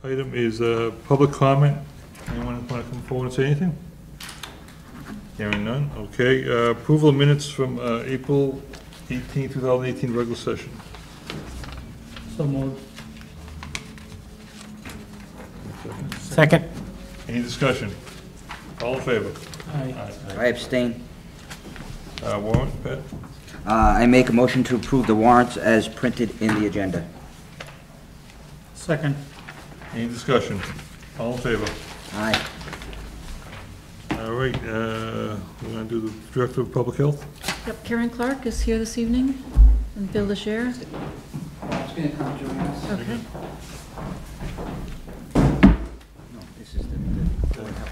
item is public comment. Anyone want to come forward and say anything? Hearing none. Okay. Approval of minutes from April 18, 2018 regular session. So moved. Second. Any discussion? All in favor? Aye. I abstain. Warrant, Pat? I make a motion to approve the warrants as printed in the agenda. Second. Any discussion? All in favor? Aye. All right, we're going to do the Director of Public Health. Yep, Karen Clark is here this evening, and Bill LaShare. It's going to come join us. Okay. No, this is the Board of Health.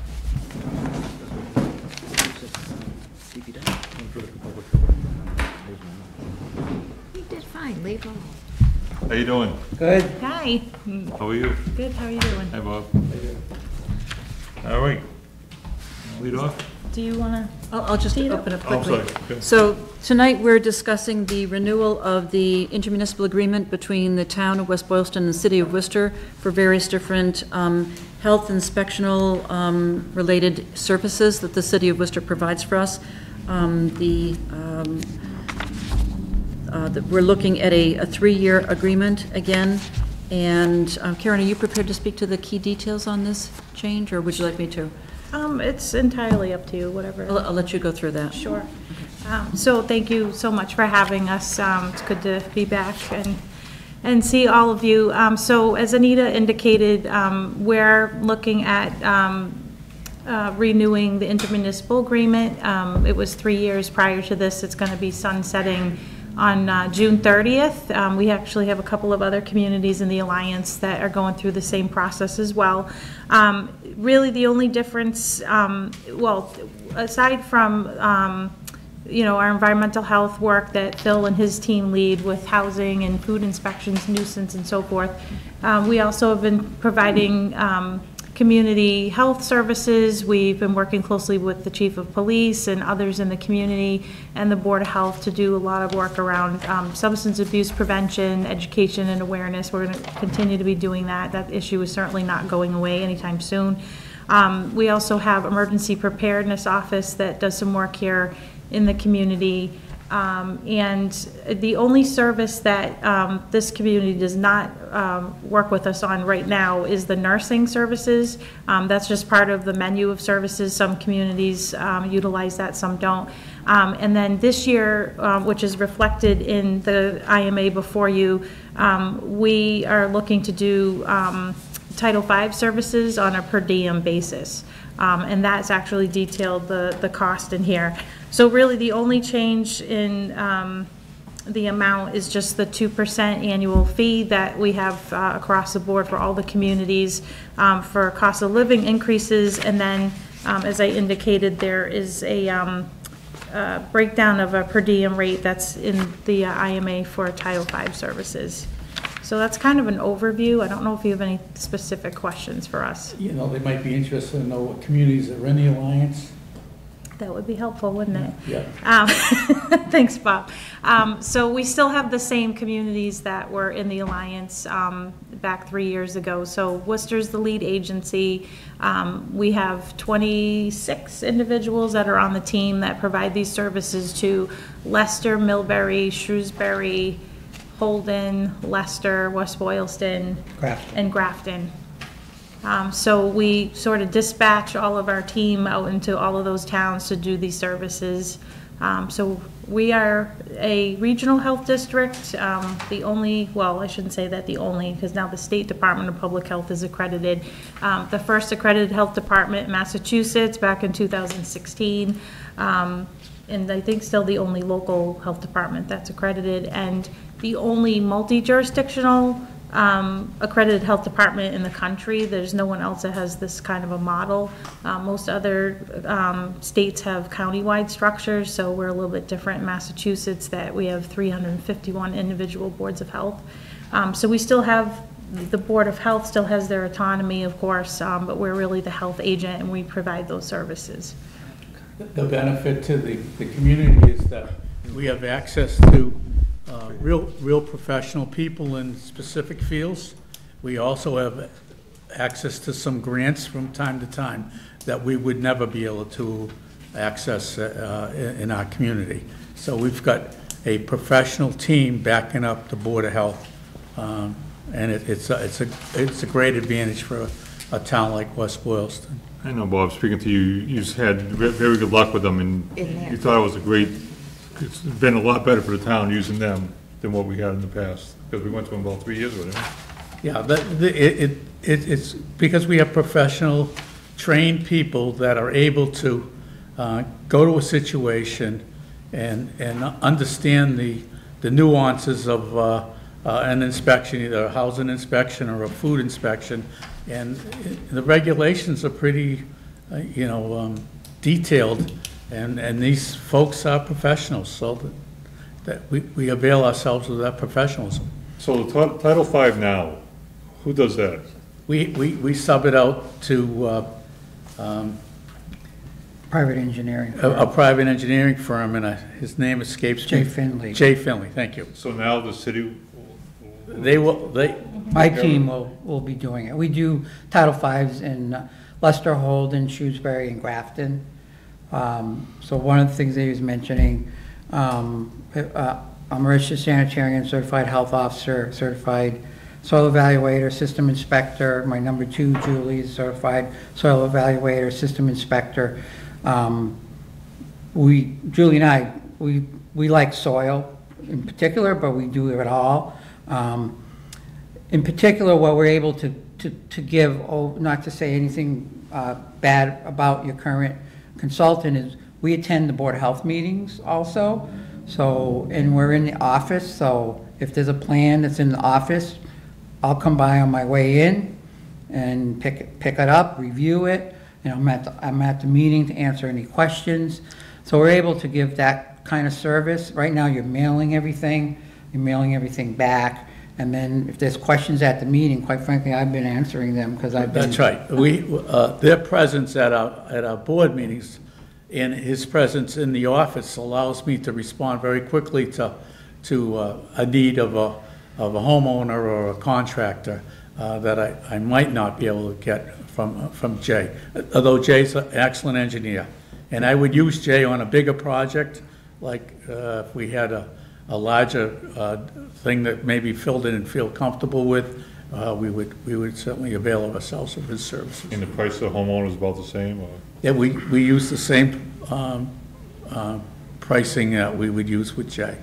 You did fine, leave alone. How you doing? Good. Hi. How are you? Good, how are you doing? Hi, Bob. All right. Lead off? Do you want to? I'll just open up Oh, quickly. sorry. Okay. So tonight, we're discussing the renewal of the intermunicipal agreement between the town of West Boylston and the city of Worcester for various different health inspectional related services that the city of Worcester provides for us. We're looking at a 3-year agreement again. And Karen, are you prepared to speak to the key details on this change, or would you like me to? It's entirely up to you, whatever. I'll let you go through that. Sure. So thank you so much for having us. It's good to be back and see all of you. So as Anita indicated, we're looking at renewing the intermunicipal agreement. It was 3 years prior to this. It's going to be sunsetting on June 30th. We actually have a couple of other communities in the Alliance that are going through the same process as well. Really the only difference, well, aside from our environmental health work that Phil and his team lead with housing and food inspections, nuisance and so forth, we also have been providing community health services. We've been working closely with the chief of police and others in the community and the Board of Health to do a lot of work around substance abuse prevention, education, and awareness. We're going to continue to be doing that. That issue is certainly not going away anytime soon. We also have emergency preparedness office that does some work here in the community. And the only service that this community does not work with us on right now is the nursing services. That's just part of the menu of services. Some communities utilize that, some don't. And then this year, which is reflected in the IMA before you, we are looking to do Title V services on a per diem basis. And that's actually detailed the cost in here. So really the only change in the amount is just the 2% annual fee that we have across the board for all the communities for cost of living increases. And then as I indicated, there is a breakdown of a per diem rate that's in the IMA for Title V services. So that's kind of an overview. I don't know if you have any specific questions for us. They might be interested to know what communities are in the Alliance. That would be helpful, wouldn't it? Yeah. Thanks, Bob. So we still have the same communities that were in the Alliance back 3 years ago. So Worcester's the lead agency. We have 26 individuals that are on the team that provide these services to Leicester, Millbury, Shrewsbury, Holden, Leicester, West Boylston, and Grafton. So we sort of dispatch all of our team out into all of those towns to do these services. So we are a regional health district, the only, well, I shouldn't say that the only, because now the State Department of Public Health is accredited. The first accredited health department in Massachusetts back in 2016. And I think still the only local health department that's accredited, and the only multi-jurisdictional accredited health department in the country. There's no one else that has this kind of a model. Most other states have county-wide structures, so we're a little bit different in Massachusetts, that we have 351 individual boards of health. So we still have, the Board of Health still has their autonomy, of course, but we're really the health agent and we provide those services. The benefit to the community is that we have access to real professional people in specific fields. We also have access to some grants from time to time that we would never be able to access in our community. So we've got a professional team backing up the Board of Health, and it's a great advantage for a town like West Boylston. I know, Bob, speaking to you, you've had very good luck with them, and you thought it was it's been a lot better for the town using them than what we had in the past, because we went to them about 3 years with them. Yeah, it's because we have professional, trained people that are able to go to a situation and understand the nuances of an inspection, either a housing inspection or a food inspection. And the regulations are pretty, detailed, and these folks are professionals, so that we avail ourselves of that professionalism. So the Title V now, who does that? We sub it out to Private engineering. a private engineering firm, and his name escapes me. Jay Finley. Jay Finley, thank you. So now the city, My team will be doing it. We do Title V's in Leicester, Holden, Shrewsbury, and Grafton. So one of the things that he was mentioning, I'm a registered sanitarian, certified health officer, certified soil evaluator, system inspector. My number 2, Julie, is certified soil evaluator, system inspector. Julie and I, we like soil in particular, but we do it all. In particular, what we're able to give, not to say anything bad about your current consultant, is we attend the Board of Health meetings also. So, and we're in the office, so if there's a plan that's in the office, I'll come by on my way in and pick it up, review it. I'm at the meeting to answer any questions. So we're able to give that kind of service. Right now, you're mailing everything back. And then if there's questions at the meeting, quite frankly, I've been answering them because I've been. That's right. Their presence at our board meetings and his presence in the office allows me to respond very quickly to a need of a homeowner or a contractor that I might not be able to get from Jay. Although Jay's an excellent engineer. And I would use Jay on a bigger project, like if we had a larger thing that maybe filled in and feel comfortable with, we would certainly avail of ourselves of his services. and the price of the homeowner is about the same, or? Yeah, we use the same pricing that we would use with Jay.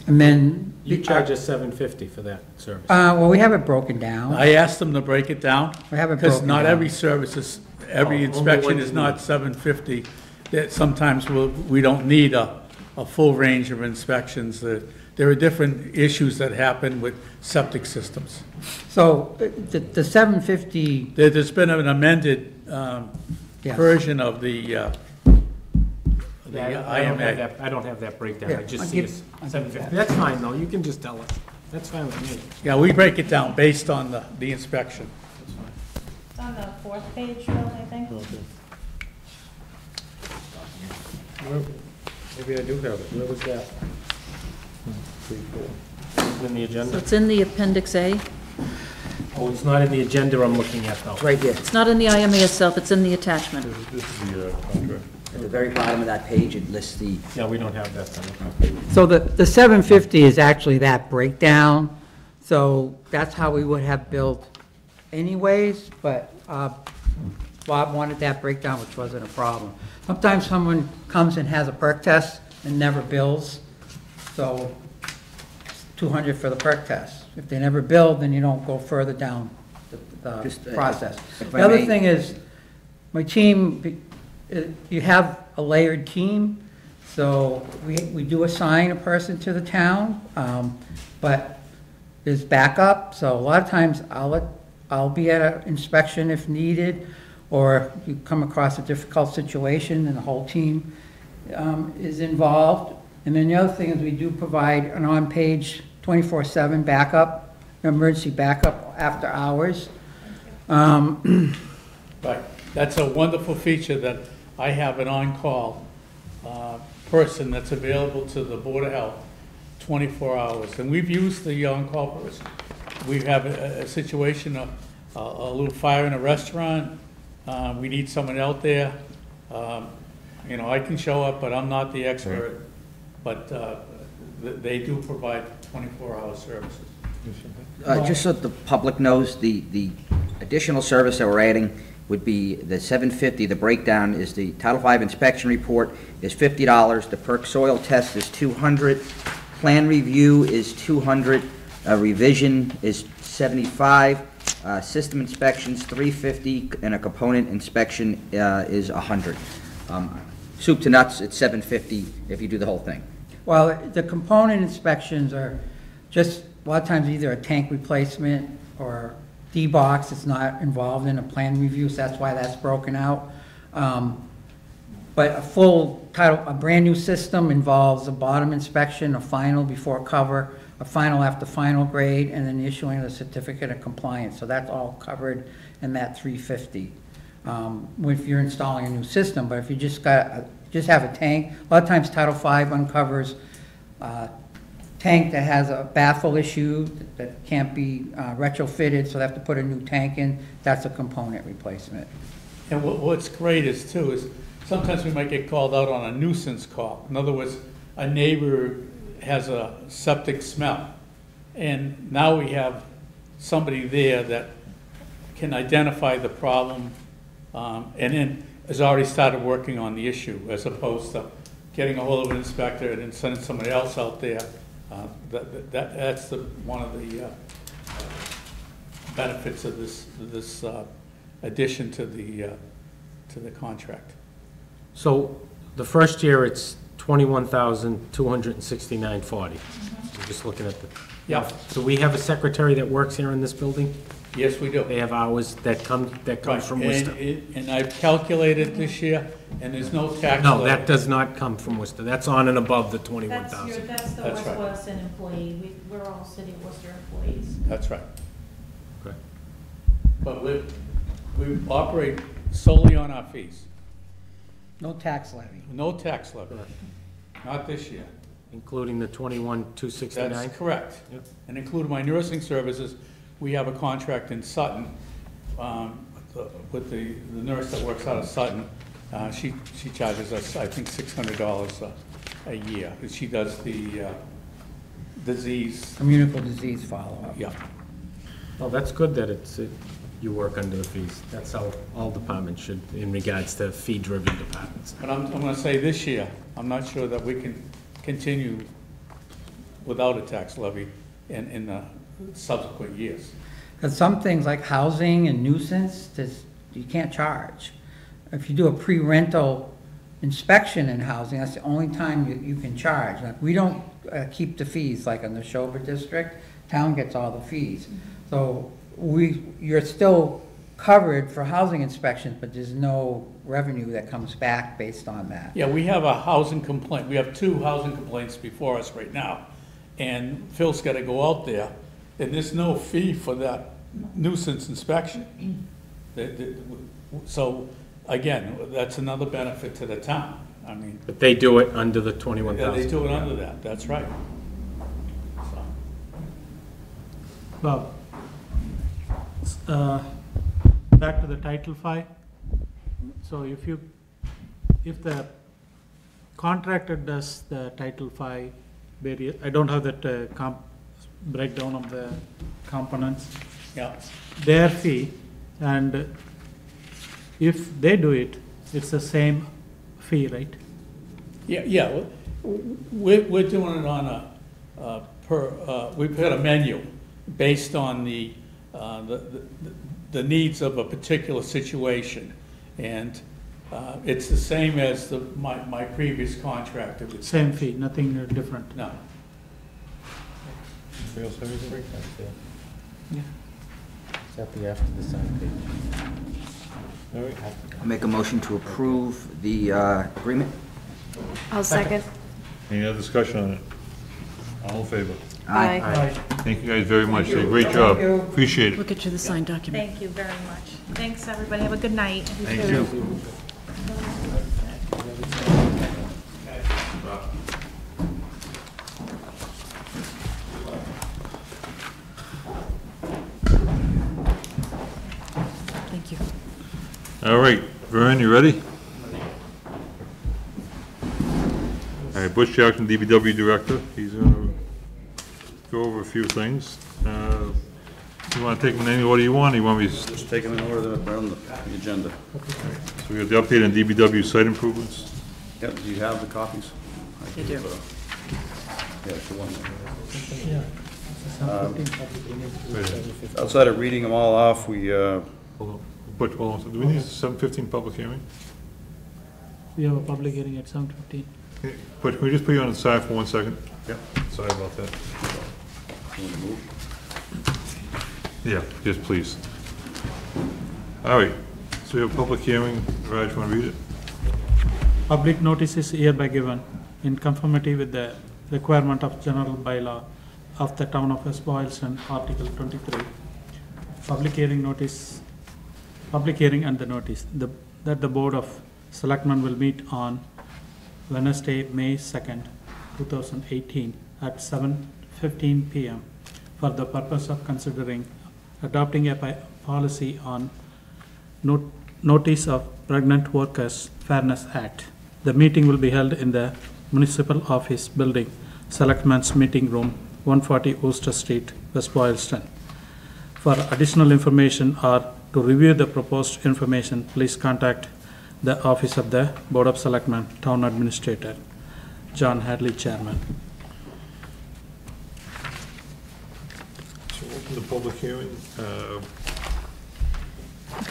And then. You charge us $750 for that service. Well, we have it broken down. I asked them to break it down. We have it Because broken not down. every service is, every inspection is not $750. That sometimes we don't need a full range of inspections. There are different issues that happen with septic systems. So the 750, There's been an amended Yes. version of the Yeah, I don't have IMA. that, I don't have that breakdown, I Yeah, just I'll see give- it's I'll give 750. that. That's fine, though, you can just tell us. That's fine with me. Yeah, we break it down based on the inspection. That's fine. It's on the 4th page, Bill, I think. Maybe I do have it, where was that? 3, 4. In the So agenda? it's in the Appendix A. Oh, it's not in the agenda I'm looking at, though. Right there, It's not in the IMA itself, it's in the attachment. This is the contract. at the very bottom of that page, it lists the, Yeah, we don't have that, then. so the 750 is actually that breakdown. So that's how we would have built anyways, but Bob wanted that breakdown, which wasn't a problem. Sometimes someone comes and has a perk test and never bills, so it's $200 for the perk test. If they never bill, then you don't go further down the Just, process. if I The other may- thing is, my team, you have a layered team, so we do assign a person to the town, but there's backup, so a lot of times I'll be at an inspection if needed, or you come across a difficult situation and the whole team is involved. And then the other thing is we do provide an on-page 24/7 backup, emergency backup after hours. Right, that's a wonderful feature that I have an on-call person that's available to the Board of Health 24 hours. And we've used the on-call person. We have a situation a little fire in a restaurant, we need someone out there. You know, I can show up, but I'm not the expert. But they do provide 24-hour services. Just so the public knows, the additional service that we're adding would be the $750. The breakdown is the Title V inspection report is $50. The perk soil test is $200. Plan review is $200. Revision is $75. System inspections $350, and a component inspection is $100. Soup to nuts, it's $750 if you do the whole thing. Well, the component inspections are just, a lot of times, either a tank replacement or D-box. It's not involved in a plan review, so that's why that's broken out. But a full title, a brand-new system involves a bottom inspection, a final before cover, a final after final grade, and then issuing a certificate of compliance. So that's all covered in that $350. If you're installing a new system, but if you just have a tank, a lot of times Title V uncovers tank that has a baffle issue that can't be retrofitted, so they have to put a new tank in. That's a component replacement. And what's great is sometimes we might get called out on a nuisance call. In other words, a neighbor has a septic smell, and now we have somebody there that can identify the problem, and then has already started working on the issue, as opposed to getting a hold of an inspector and then sending somebody else out there. That's one of the benefits of this addition to the contract. So the first year, it's $21,269.40. We're just looking at the. Yeah. So we have a secretary that works here in this building? Yes, we do. They have hours that comes from Worcester? And I've calculated this year, and there's no tax. No, levy. that does not come from Worcester. That's on and above the 21,000. That's the That's West right. Boylston employee. We're all City of Worcester employees. That's right. Okay. But we operate solely on our fees. No tax levy. No tax levy. Not this year. Including the 21,269? That's correct. Yep. And including my nursing services, we have a contract in Sutton with the nurse that works out of Sutton. She charges us, I think, $600 a year. She does the disease. Communicable disease follow-up. Yeah. Well, that's good that you work under the fees. That's how all departments should, in regards to fee-driven departments. But I'm going to say this year, I'm not sure that we can continue without a tax levy in the subsequent years. Because some things like housing and nuisance, you can't charge. If you do a pre-rental inspection in housing, that's the only time you can charge. Like, we don't keep the fees, like in the Neshoba district, town gets all the fees. So you're still covered for housing inspections, but there's no revenue that comes back based on that. Yeah, we have a housing complaint. We have 2 housing complaints before us right now. And Phil's got to go out there, and there's no fee for that nuisance inspection. So, again, that's another benefit to the town. I mean, But they do it under the yeah, 21,000? they do it under that, that's right. So, Bob, back to the Title V. So if the contractor does the Title V various, I don't have that breakdown of the components, yeah, their fee, and if they do it, it's the same fee, right? yeah, we're doing it on we've got a menu based on the needs of a particular situation. And it's the same as my previous contract. Same fee, nothing different. No. Yeah. Yeah. Exactly after the sign page. All right. I'll make a motion to approve the agreement. I'll second. Any other discussion on it? All in favor? Aye. Thank you guys very much. Did a great job. you. Appreciate it. We'll get you the signed document. Thank you very much. Thanks, everybody. Have a good night. Thank you. All right, Vern, you ready? All right, Butch Jackson, DPW Director, he's gonna go over a few things. You wanna take them in any order you want, or you want me to? Just take them in order that are on the agenda. So we got the update on DPW site improvements. Yep, do you have the copies? I do. Yeah, it's the one. Right here. Outside of reading them all off, we, Hold on, Butch, hold on, do we need a 7:15 public hearing? We have a public hearing at 7:15. Hey, Butch, can we just put you on the side for 1 second? Yep. Sorry about that. you want to move? Yeah, just please. All right, so we have a public hearing. Raj, you want to read it? Public notice is hereby given in conformity with the requirement of general bylaw of the town of West Boylston, Article 23. Public hearing and the notice, that the Board of Selectmen will meet on Wednesday, May 2nd, 2018, at 7:15 p.m. for the purpose of considering adopting a policy on Notice of Pregnant Workers Fairness Act. The meeting will be held in the Municipal Office Building, Selectmen's Meeting Room, 140 Worcester Street, West Boylston. For additional information or to review the proposed information, please contact the Office of the Board of Selectmen, Town Administrator, John Hadley, Chairman. So open the public hearing.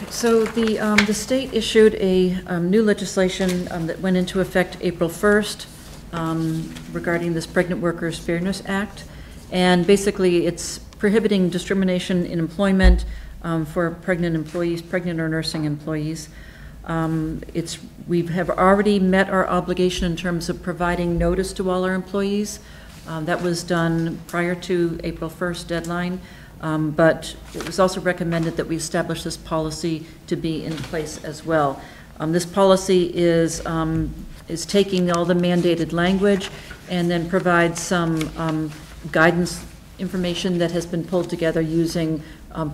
So the state issued a new legislation that went into effect April 1st regarding this Pregnant Workers Fairness Act. And basically, it's prohibiting discrimination in employment for pregnant employees, pregnant or nursing employees. We have already met our obligation in terms of providing notice to all our employees. That was done prior to April 1st deadline. But it was also recommended that we establish this policy to be in place as well. This policy is taking all the mandated language and then provides some guidance information that has been pulled together using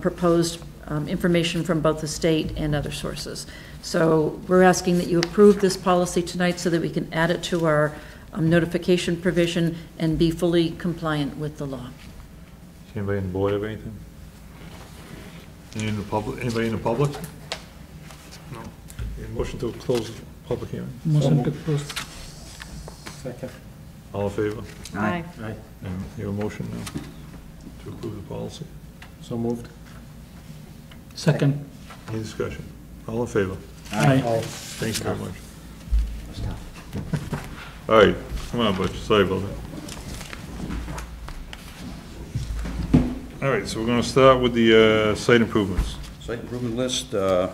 proposed information from both the state and other sources. So we're asking that you approve this policy tonight so that we can add it to our notification provision and be fully compliant with the law. Does anybody on the board have anything? Any in the public? Anybody in the public? No. Okay, motion to close the public hearing. Motion to close. Second. All in favor? Aye. Aye. And you have a motion now to approve the policy? So moved. Second. Any discussion? All in favor? Aye. Thank you very much. That's tough. All right, come on, Butch, sorry about that. All right, so we're gonna start with the site improvements. Site improvement list, I'll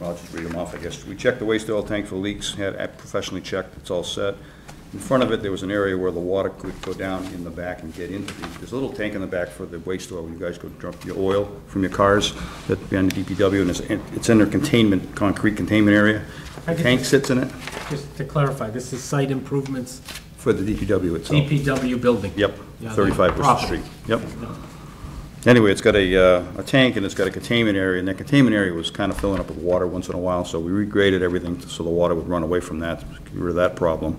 just read them off, I guess. We checked the waste oil tank for leaks, had it professionally checked, it's all set. In front of it, there was an area where the water could go down in the back and get into there's a little tank in the back for the waste oil, where you guys go dump your oil from your cars, that's behind the DPW, and it's in their containment, concrete containment area. The tank sits in it Just to clarify, this is site improvements, for the DPW itself. DPW building. Yep, Yeah, 35 Worcester property. Street, yep. Anyway, it's got a tank and it's got a containment area, and that containment area was kind of filling up with water once in a while, so we regraded everything so the water would run away from that, to get rid of that problem.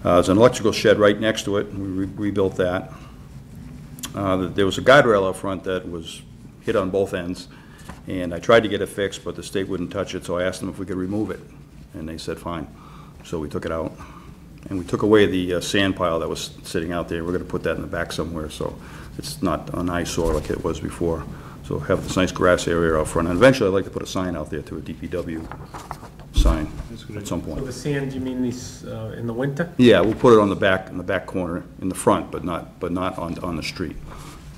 There's an electrical shed right next to it, and we rebuilt that. There was a guide rail out front that was hit on both ends, and I tried to get it fixed, but the state wouldn't touch it, so I asked them if we could remove it, and they said fine. So we took it out, and we took away the sand pile that was sitting out there. We're going to put that in the back somewhere, so it's not an eyesore like it was before. So have this nice grass area out front, and eventually I'd like to put a sign out there to a DPW sign at some So point. the sand, you mean these, in the winter? Yeah, we'll put it on the back corner, in the front, but not on the street,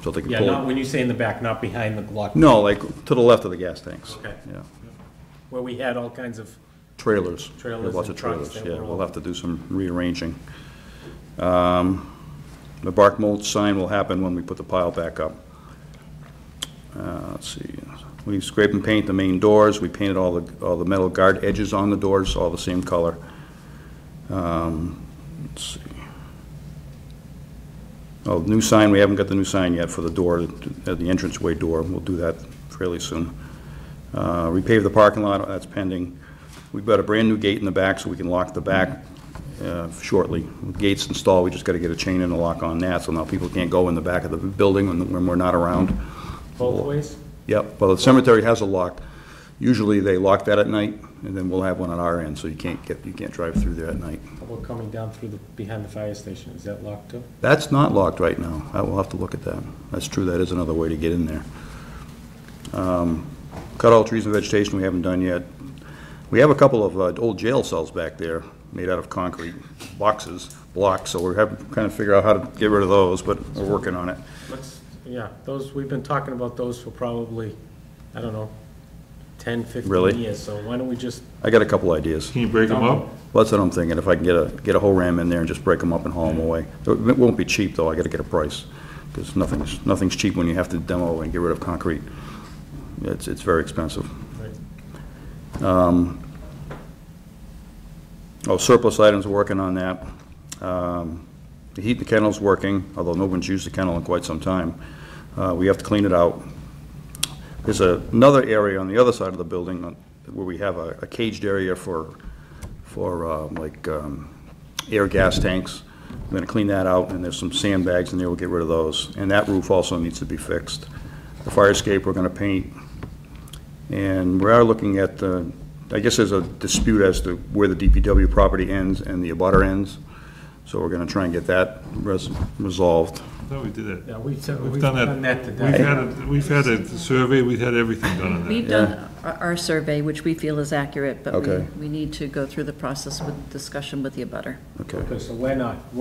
so they can Yeah, pull not, it. when you say in the back, not behind the block. No, like to the left of the gas tanks. Okay. Yeah, Where we had all kinds of, trailers. Trailers We have lots and of trucks trailers. that Yeah, were we'll all- have to do some rearranging. The bark mulch sign will happen when we put the pile back up. Let's see, we scrape and paint the main doors. We painted all the metal guard edges on the doors, all the same color. Let's see. Oh, the new sign, we haven't got the new sign yet for the door, the entranceway door. We'll do that fairly soon. Repave the parking lot, that's pending. We've got a brand-new gate in the back, so we can lock the back shortly. With gates installed, we just got to get a chain and a lock on that, so now people can't go in the back of the building when we're not around. Both ways? Yep, well, the cemetery has a lock. Usually they lock that at night, and then we'll have one at our end, so you can't drive through there at night. How about coming down through behind the fire station? Is that locked too? That's not locked right now. We'll have to look at that. That's true, that is another way to get in there. Cut all trees and vegetation we haven't done yet. We have a couple of old jail cells back there made out of concrete blocks, so we're having to kind of figure out how to get rid of those, but we're working on it. Yeah, those, we've been talking about those for probably, I don't know, 10, 15 Really? years, so why don't we just, I got a couple ideas. Can you break them up? Well, that's what I'm thinking, if I can get a whole ram in there and just break them up and haul them away. It won't be cheap, though, I gotta get a price, because nothing's cheap when you have to demo and get rid of concrete. It's very expensive. Surplus items, we're working on that. The heat in the kennel's working, although no one's used the kennel in quite some time. We have to clean it out. There's another area on the other side of the building where we have a caged area for air gas tanks. We're gonna clean that out, and there's some sandbags in there, we'll get rid of those. And that roof also needs to be fixed. The fire escape we're gonna paint. And we are looking at, I guess there's a dispute as to where the DPW property ends and the abutter ends. So we're gonna try and get that resolved. I thought we did that. yeah, we've done done that to We've had a survey, we've had everything done on that. We've done our survey, which we feel is accurate, but Okay. we need to go through the process with discussion with the abutter. Okay. Okay, so we're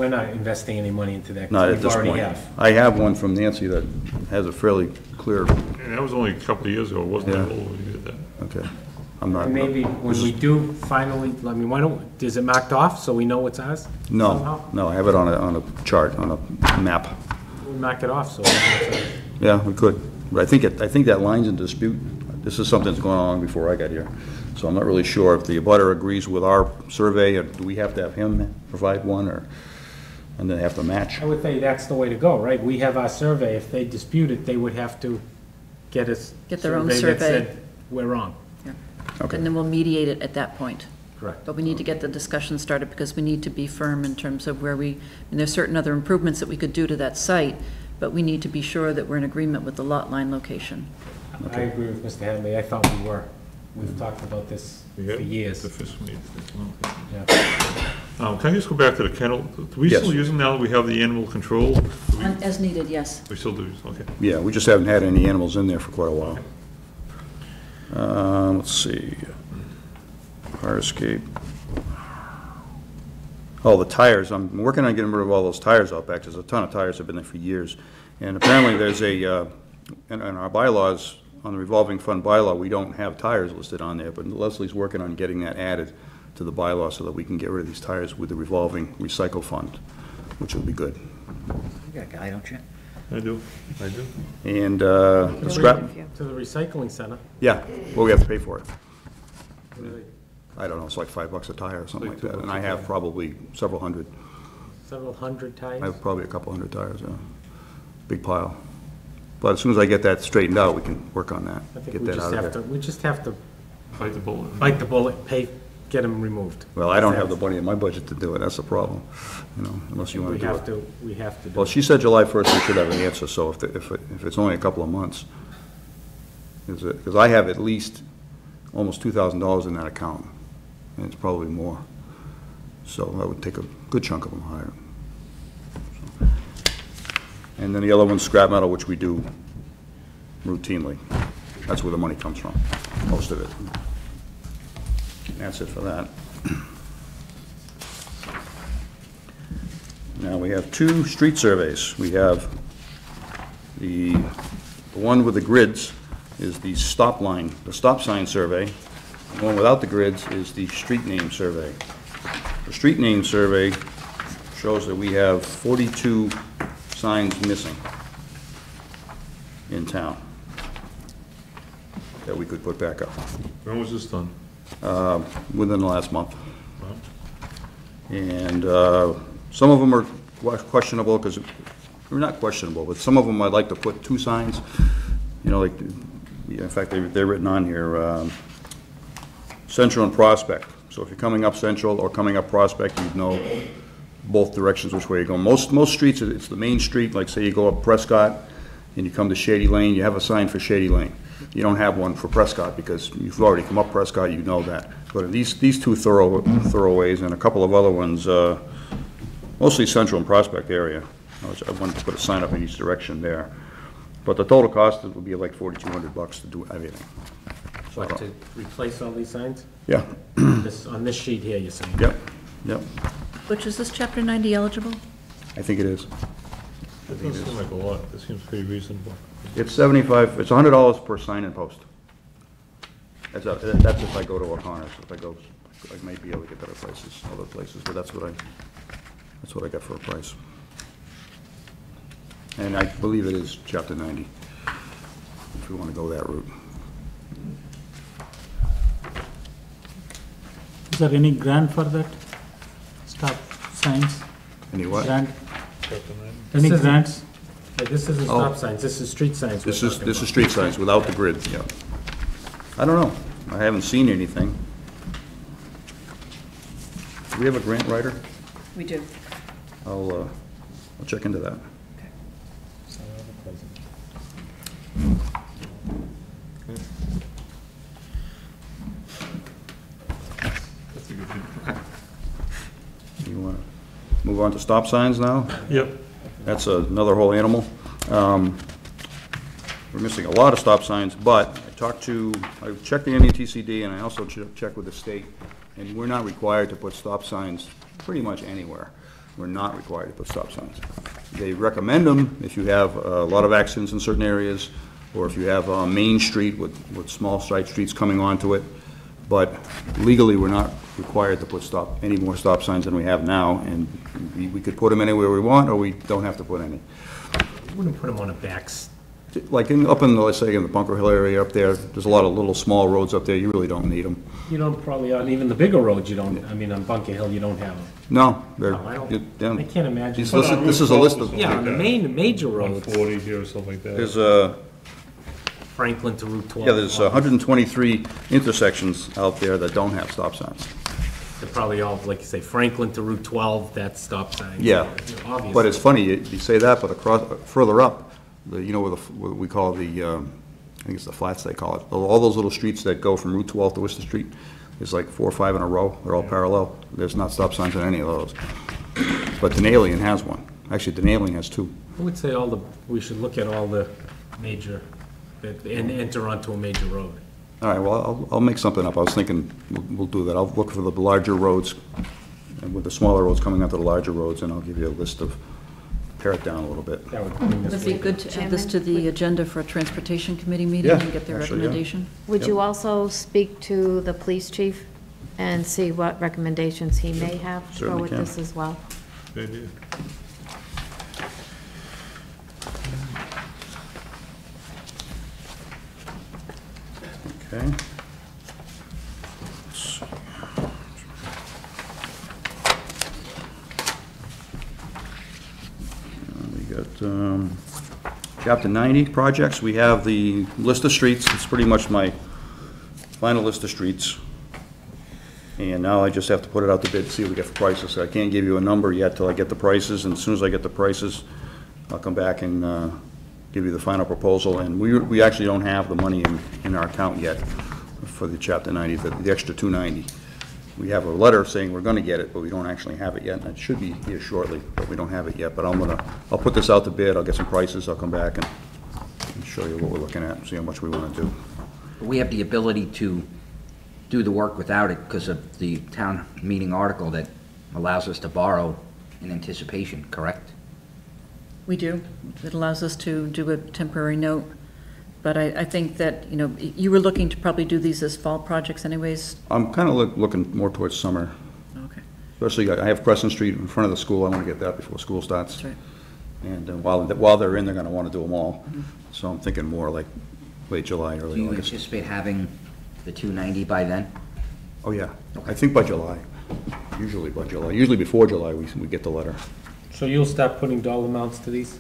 not investing any money into that. 'cause Not at we this already point. have. I have one from Nancy that has a fairly clear, And that was only a couple of years ago, wasn't it? Yeah. When we did that. okay. I'm not. And maybe when we do finally, I mean, why don't, is it marked off so we know it's ours? Somehow? No, I have it on a chart, on a map. We mark it off, so we know it's ours. Yeah, we could, but I think that line's in dispute. This is something that's going on before I got here, so I'm not really sure if the abutter agrees with our survey, or do we have to have him provide one, and then have to match? I would think that's the way to go, right? We have our survey. If they dispute it, they would have to get us. Get their own that survey. said, we're wrong. Okay. And then we'll mediate it at that point. Correct. But we need to get the discussion started because we need to be firm in terms of where and there's certain other improvements that we could do to that site, but we need to be sure that we're in agreement with the lot line location. I agree with Mr. Hadley. I thought we were. We've talked about this We for had years. the first meeting. Yeah. Can I just go back to the kennel? Do we Yes. still use them now that we have the animal control? As needed, yes. We still do, okay. Yeah, we just haven't had any animals in there for quite a while. Let's see. Fire escape. Oh, the tires, I'm working on getting rid of all those tires out back. There's a ton of tires that have been there for years. And apparently there's in our bylaws, on the revolving fund bylaw, we don't have tires listed on there, but Leslie's working on getting that added to the bylaw so that we can get rid of these tires with the revolving recycle fund, which will be good. You got a guy, don't you? I do. And scrap, To the recycling center. yeah, well, we have to pay for it. What are they, I don't know, it's like $5 a tire or something Like like that. $2 And I have probably several hundred. Several hundred tires? I have probably a couple hundred tires, yeah. Big pile. But as soon as I get that straightened out, we can work on that, I think get we that just out have of to, there. we just have to Bite the bullet. bite the bullet, get them removed. Well, I don't have the money in my budget to do it, that's the problem, unless you want We to do have it. to, we have to do Well, it. she said July 1st we should have an answer, so if it's only a couple of months, because I have at least almost $2,000 in that account, and it's probably more. So that would take a good chunk of them higher. And then the other one's scrap metal, which we do routinely. That's where the money comes from, most of it. That's it for that. Now, we have two street surveys. We have the one with the grids is the stop sign survey. The one without the grids is the street name survey. The street name survey shows that we have 42 signs missing in town that we could put back up When was this done? within the last month. Wow. And some of them are questionable, because, they're not questionable, but some of them I'd like to put two signs, like In fact, they're written on here, Central and Prospect. So if you're coming up Central or coming up Prospect, you'd know both directions which way you go. Most streets, it's the main street, like say you go up Prescott and you come to Shady Lane, you have a sign for Shady Lane. You don't have one for Prescott because you've already come up Prescott, you know that. But these two thoroughways and a couple of other ones, mostly Central and Prospect area. I wanted to put a sign up in each direction there. But the total cost would be like $4,200 to do everything. What, to replace all these signs? Yeah, On this sheet here, you're saying? yep, Butch, is this Chapter 90 eligible? I think it is. It doesn't seem like a lot. It seems pretty reasonable. It's $100 per sign and post. That's if I go to O'Connor's. If I go, I might be able to get other places, but that's what I got for a price. And I believe it is Chapter 90, if we want to go that route. Is there any grant for that? Stop signs? Any what? Grant? Chapter 90. Any This is- grants? Hey, this isn't stop signs, this is street signs. we're This is talking about. street signs without the grid, yeah. I don't know. I haven't seen anything. Do we have a grant writer? We do. I'll check into that. That's a good thing. You want to move on to stop signs now? Yep. That's another whole animal. We're missing a lot of stop signs, but I checked the NETCD and I also checked with the state, and we're not required to put stop signs pretty much anywhere. We're not required to put stop signs. They recommend them if you have a lot of accidents in certain areas, or if you have a main street with small side streets coming onto it. But legally, we're not required to put any more stop signs than we have now, and we could put them anywhere we want, or we don't have to put any. You wouldn't put them on the backs. Like let's say in the Bunker Hill area up there, there's a lot of little small roads up there, you really don't need them. You don't probably, on even the bigger roads, you don't, I mean, on Bunker Hill, you don't have them. No, they're, No, I don't- yeah, I can't imagine. this is a list of, Yeah, on the major roads, 140 here or something like that. there's Franklin to Route 12. yeah, there's 123 intersections out there that don't have stop signs. They're probably all, like you say, Franklin to Route 12, that's stop signs. Yeah, Obviously. but it's funny, you say that, but further up, you know, what we call the, I think it's the flats they call it, all those little streets that go from Route 12 to Worcester Street, there's like 4 or 5 in a row, they're all parallel. There's not stop signs on any of those. But Denalian has one. Actually, Denalian has 2. I would say we should look at all the major, and enter onto a major road. All right, well, I'll make something up. I was thinking we'll do that. I'll look for the larger roads, and with the smaller roads coming onto the larger roads, and I'll give you a list of, pare it down a little bit. That would bring Would this it be way. good to add this to the agenda for a Transportation Committee meeting Yeah, and get their actually, yeah. recommendation? Would you also speak to the police chief and see what recommendations he may have to go Certainly with can. this as well? Good idea. Okay. We got Chapter 90 projects. We have the list of streets. It's pretty much my final list of streets. And now I just have to put it out to bid, see what we get for prices. So I can't give you a number yet till I get the prices, and as soon as I get the prices, I'll come back and give you the final proposal. And we actually don't have the money in our account yet for the Chapter 90, the extra $290. We have a letter saying we're gonna get it, but we don't actually have it yet, and it should be here shortly, but we don't have it yet. But I'll put this out to bid, I'll get some prices, I'll come back and show you what we're looking at, see how much we wanna do. We have the ability to do the work without it because of the town meeting article that allows us to borrow in anticipation, correct? We do. It allows us to do a temporary note. But I think that, you know, you were looking to probably do these as fall projects anyways. I'm kinda looking more towards summer, Okay, especially, I have Crescent Street in front of the school, I wanna get that before school starts. that's right. And while they're in, they're gonna wanna do them all. So I'm thinking more like late July, Do early you August. anticipate having the 290 by then? Oh, yeah. I think by July. Usually by July. Usually before July, we get the letter. So you'll start putting dollar amounts to these?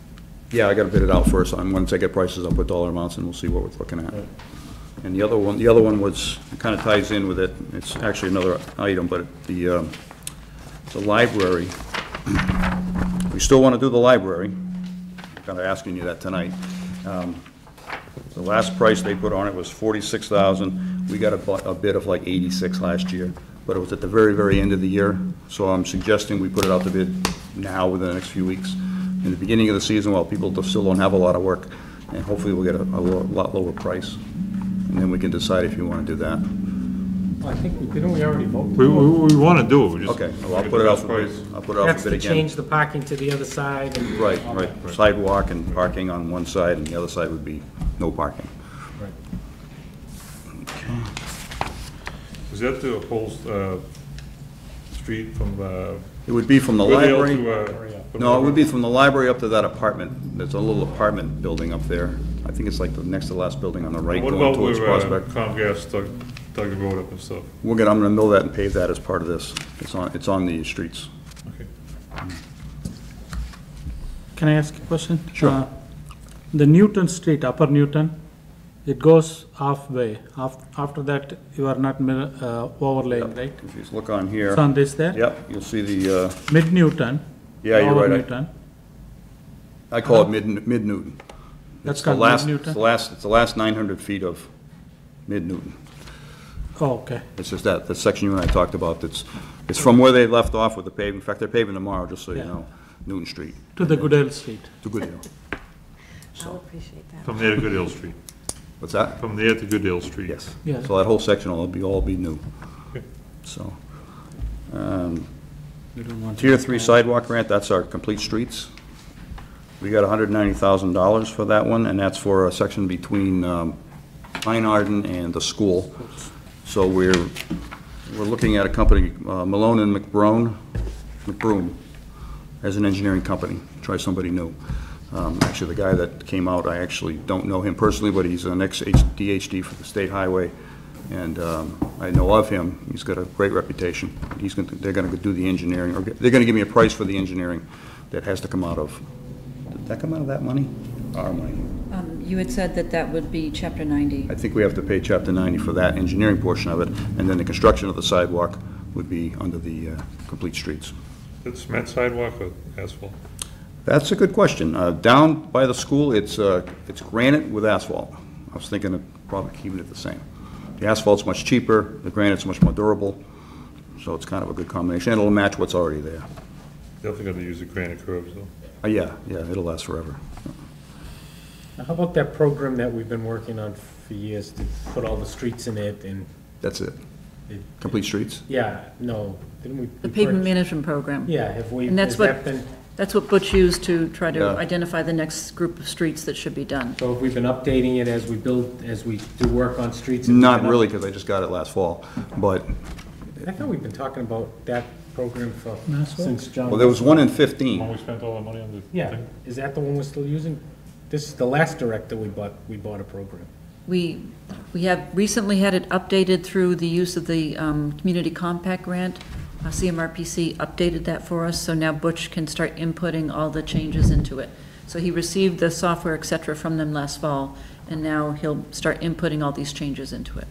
Yeah, I gotta bid it out first, and once I get prices, I'll put dollar amounts and we'll see what we're looking at. And the other one was, it kinda ties in with it, it's actually another item, but the library, we still wanna do the library, kinda asking you that tonight. The last price they put on it was $46,000, we got a bid of like 86 last year, but it was at the very, very end of the year, so I'm suggesting we put it out to bid now within the next few weeks. In the beginning of the season, while people still don't have a lot of work, and hopefully we'll get a lot lower price. And then we can decide if you want to do that. Well, I think, didn't we already vote? We want to do it, we just. Okay, well, I'll put it out for bid, I'll put it out That's for to bid again. change the parking to the other side and. Right, sidewalk and parking on one side, and the other side would be no parking. Right. Is that the whole, street from, It would be from the Goodale library. to, No, it would be from the library up to that apartment. There's a little apartment building up there. I think it's like the next to last building on the right What going about towards where Prospect. Comcast dug the road up and stuff? I'm gonna mill that and pave that as part of this. It's on the streets. Okay. Can I ask a question? Sure. The Newton Street, Upper Newton, it goes halfway. After that, you are not overlaying, right? If you look on here, It's on this there? yep, you'll see the, Mid Newton. yeah, you're Lower right. Newton. I call it mid-Newton. That's It's the called last- mid-Newton? It's the last 900 feet of mid-Newton. Oh, okay. It's just that, the section you and I talked about, it's from where they left off with the paving. In fact, they're paving tomorrow, just so you Yeah. know, Newton Street. To the Goodale Street. To Goodale. I'll appreciate that. From there to Goodale Street. What's that? From there to Goodale Street. Yes. Yeah. So that whole section will all be new. Okay. So, You don't want Tier 3 sidewalk grant, that's our complete streets. We got $190,000 for that one, and that's for a section between Pine Arden and the school. So we're looking at a company, Malone and McBroom, as an engineering company. Try somebody new. Actually, the guy that came out, I actually don't know him personally, but he's an ex-DHD for the state highway, and I know of him. He's got a great reputation. They're going to do the engineering, or they're going to give me a price for the engineering that has to come out of. Did that come out of that money? Our money? You had said that that would be Chapter 90. I think we have to pay Chapter 90 for that engineering portion of it, and then the construction of the sidewalk would be under the complete streets. Is it cement sidewalk or asphalt? That's a good question. Down by the school, it's granite with asphalt. I was thinking of probably keeping it the same. The asphalt's much cheaper, the granite's much more durable, so it's kind of a good combination. It'll match what's already there. Definitely got to use the granite curbs, though. Yeah, it'll last forever. Now, how about that program that we've been working on for years to put all the streets in it and That's it. it? Complete streets? Yeah, no, didn't we? The pavement management program. Yeah, have we, And that's has that what- been, That's what Butch used to try to Yeah. identify the next group of streets that should be done. so have we been updating it as we build, as we do work on streets? Have we Not been up- really, because I just got it last fall, but, I thought we've been talking about that program for, since John. well, there was one in When 15. we spent all the money on the Yeah, thing? is that the one we're still using? This is the last director we bought a program. We have recently had it updated through the use of the Community Compact Grant. CMRPC updated that for us, so now Butch can start inputting all the changes into it. So he received the software, et cetera, from them last fall, and now he'll start inputting all these changes into it.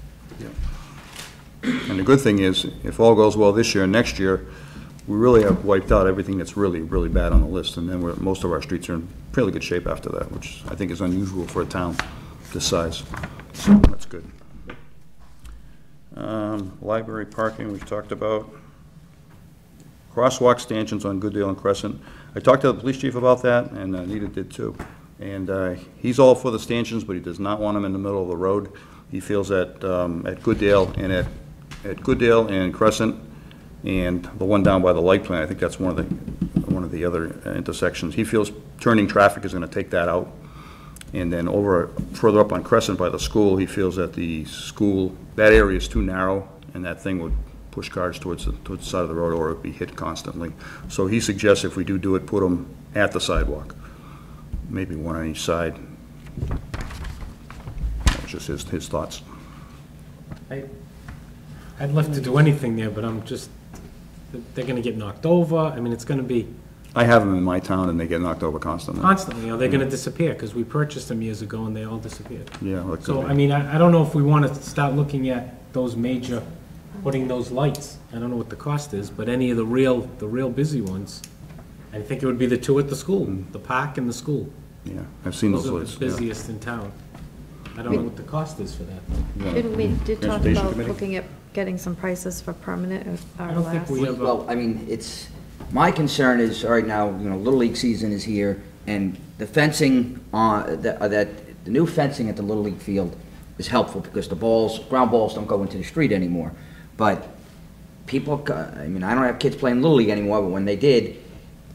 And the good thing is, if all goes well this year and next year, we really have wiped out everything that's really, really bad on the list, and then most of our streets are in fairly good shape after that, which I think is unusual for a town this size. So that's good. Library parking, we've talked about. Crosswalk stanchions on Goodale and Crescent. I talked to the police chief about that, and Anita did too. And he's all for the stanchions, but he does not want them in the middle of the road. He feels that at Goodale and at Goodale and Crescent, and the one down by the light plant, I think that's one of the other intersections. He feels turning traffic is going to take that out. And then further up on Crescent by the school, he feels that the school, that area is too narrow, and that thing would push cars towards the side of the road, or it would be hit constantly. So he suggests if we do it, put them at the sidewalk, maybe one on each side. That's just his thoughts. I'd love to do anything there, but I'm just, they're gonna get knocked over. I mean, it's gonna be, I have them in my town, and they get knocked over constantly. Constantly, they're gonna disappear, because we purchased them years ago and they all disappeared. Yeah, well, it could So, be. I mean, I don't know if we want to start looking at those major, putting those lights. I don't know what the cost is, but any of the real busy ones, I think it would be the two at the school, the park and the school. Yeah, I've seen those Those are lights. the yeah. busiest in town. I don't know what the cost is for that. Yeah. Didn't we, did talk Transportation about Committee? looking at getting some prices for permanent or I don't think last? we have a, Well, I mean, my concern is, right now, Little League season is here, and the fencing the new fencing at the Little League field is helpful, because the ground balls don't go into the street anymore. But people, I mean, I don't have kids playing Little League anymore, but when they did,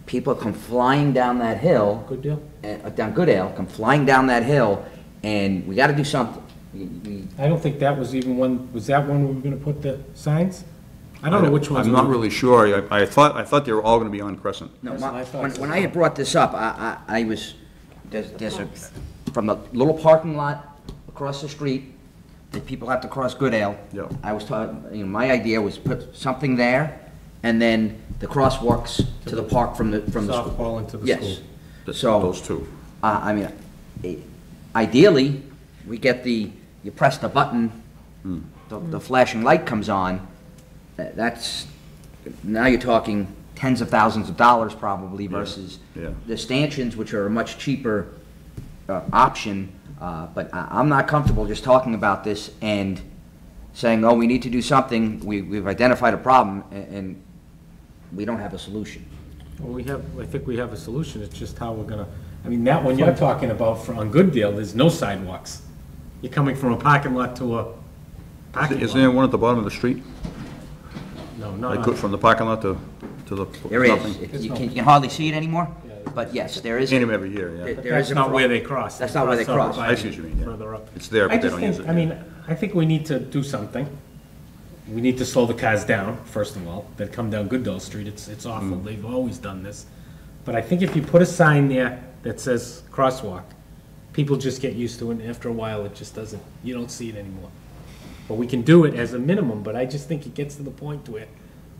people come flying down that hill. good deal. Down Goodale, come flying down that hill, and we gotta do something. I don't think that was even one, was that one we were gonna put the signs? I don't know which ones. I'm not really sure. I thought they were all gonna be on Crescent. No, That's what I thought, so. when I had brought this up, I was, from the little parking lot across the street, that people have to cross Goodale. Yeah. I was my idea was put something there, and then the crosswalks to the park from the school. Softball into the school. Yes. So, Those two. I mean, ideally, we get you press the button, the flashing light comes on. Now you're talking tens of thousands of dollars probably versus Yeah. the stanchions, which are a much cheaper option. But I'm not comfortable just talking about this and saying, oh, we need to do something. We've identified a problem, and we don't have a solution. Well, I think we have a solution, it's just how we're gonna, I mean, that one you're talking about on Goodale, there's no sidewalks. You're coming from a parking lot to a parking lot. Isn't there one at the bottom of the street? No, no, Like, no. from the parking lot to the... There is. nothing? You can hardly see it anymore, but yes, there is. Seen them every year, yeah. There is That's a not where they cross. That's not where they cross. I see what you mean, yeah. Further up. It's there, I but they just don't use think, it. I mean, I think we need to do something. We need to slow the cars down, first of all, that come down Goodale Street, it's awful, Mm. they've always done this. But I think if you put a sign there that says crosswalk, people just get used to it, and after a while, it just doesn't, you don't see it anymore. But we can do it as a minimum, but I just think it gets to the point where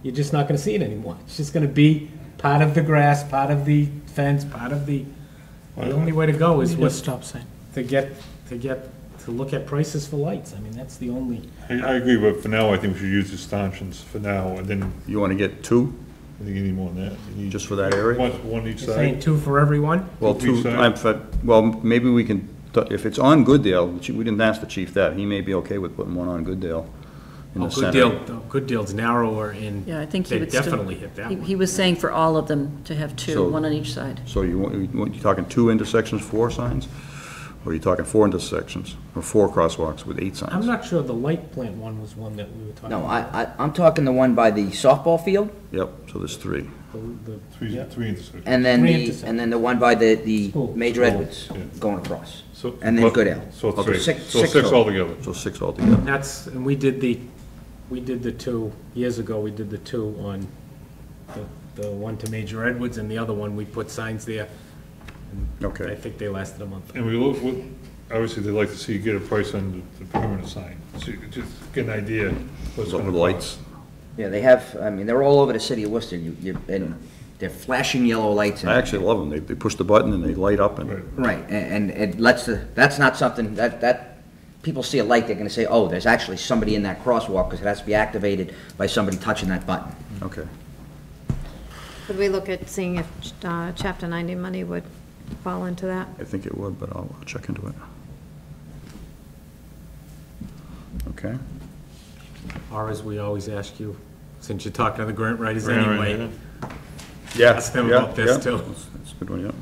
you're just not gonna see it anymore. It's just gonna be part of the grass, part of the fence, part of the only way to go is Just stop sign. to look at prices for lights. I mean, that's the only, I agree, but for now, I think we should use the stanchions for now, and then You want to get two, I think you need more than that. You need just for that area? one each you're saying side. 2 for everyone? Well, Two two, sides. well, maybe we can, if it's on Goodale, we didn't ask the chief that, he may be okay with putting one on Goodale in the center. Goodale's narrower and Yeah, I think he they would still. definitely hit that he- one. He was saying for all of them to have two, So- one on each side. So you're talking 2 intersections, 4 signs? Or are you talking 4 intersections, or 4 crosswalks with 8 signs? I'm not sure the light plant one was one that we were talking No, about. I'm talking the one by the softball field, Yep, so there's 3. Three Yeah. intersections. and then Three the, intersections. and then the one by the School. Major Edwards Yeah. going across. So- And then Goodale. So Okay. three, Six- so six 6 total. altogether. So 6 altogether. And we did the 2, years ago, we did the 2 on the one to Major Edwards, and the other one, we put signs there. I Okay. think they lasted a month. And we look, obviously, they'd like to see, get a price on the permanent sign, so you could just get an idea what's So gonna with lights? Yeah, they have, I mean, they're all over the city of Worcester, and they're flashing yellow lights. I actually love them. They push the button and they light up and... Right. Right, and it lets that's not something, people see a light, they're gonna say, oh, there's actually somebody in that crosswalk, because it has to be activated by somebody touching that button. Okay. Would we look at seeing if Chapter 90 money would fall into that? I think it would, but I'll check into it. Okay. Or as we always ask you, since you're talking to the grant writers Grant writer, anyway, Yeah. Ask them yeah, about this, yeah. too. That's a good one, yeah.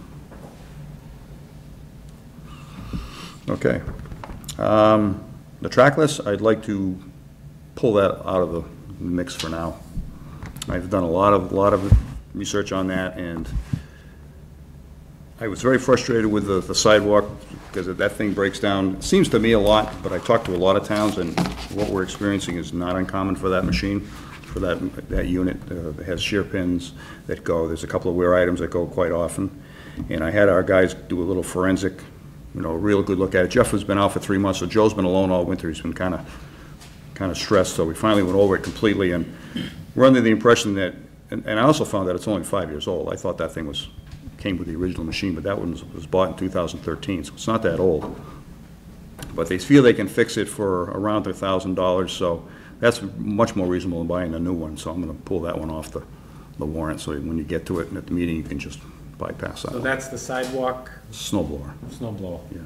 Okay. The track list, I'd like to pull that out of the mix for now. I've done a lot of research on that, and I was very frustrated with the sidewalk, because that thing breaks down, it seems to me a lot, but I talked to a lot of towns, and what we're experiencing is not uncommon for that machine, for that unit. It has shear pins that go, there's a couple of wear items that go quite often, and I had our guys do a little forensic, real good look at it. Jeff has been out for 3 months, so Joe's been alone all winter, he's been kind of stressed, so we finally went over it completely, and we're under the impression that and I also found that it's only 5 years old. I thought that thing came with the original machine, but that one was bought in 2013, so it's not that old. But they feel they can fix it for around $1,000, so that's much more reasonable than buying a new one, so I'm gonna pull that one off the warrant, so when you get to it at the meeting, you can just bypass that So one. that's the sidewalk Snow blower, snow blower. yeah.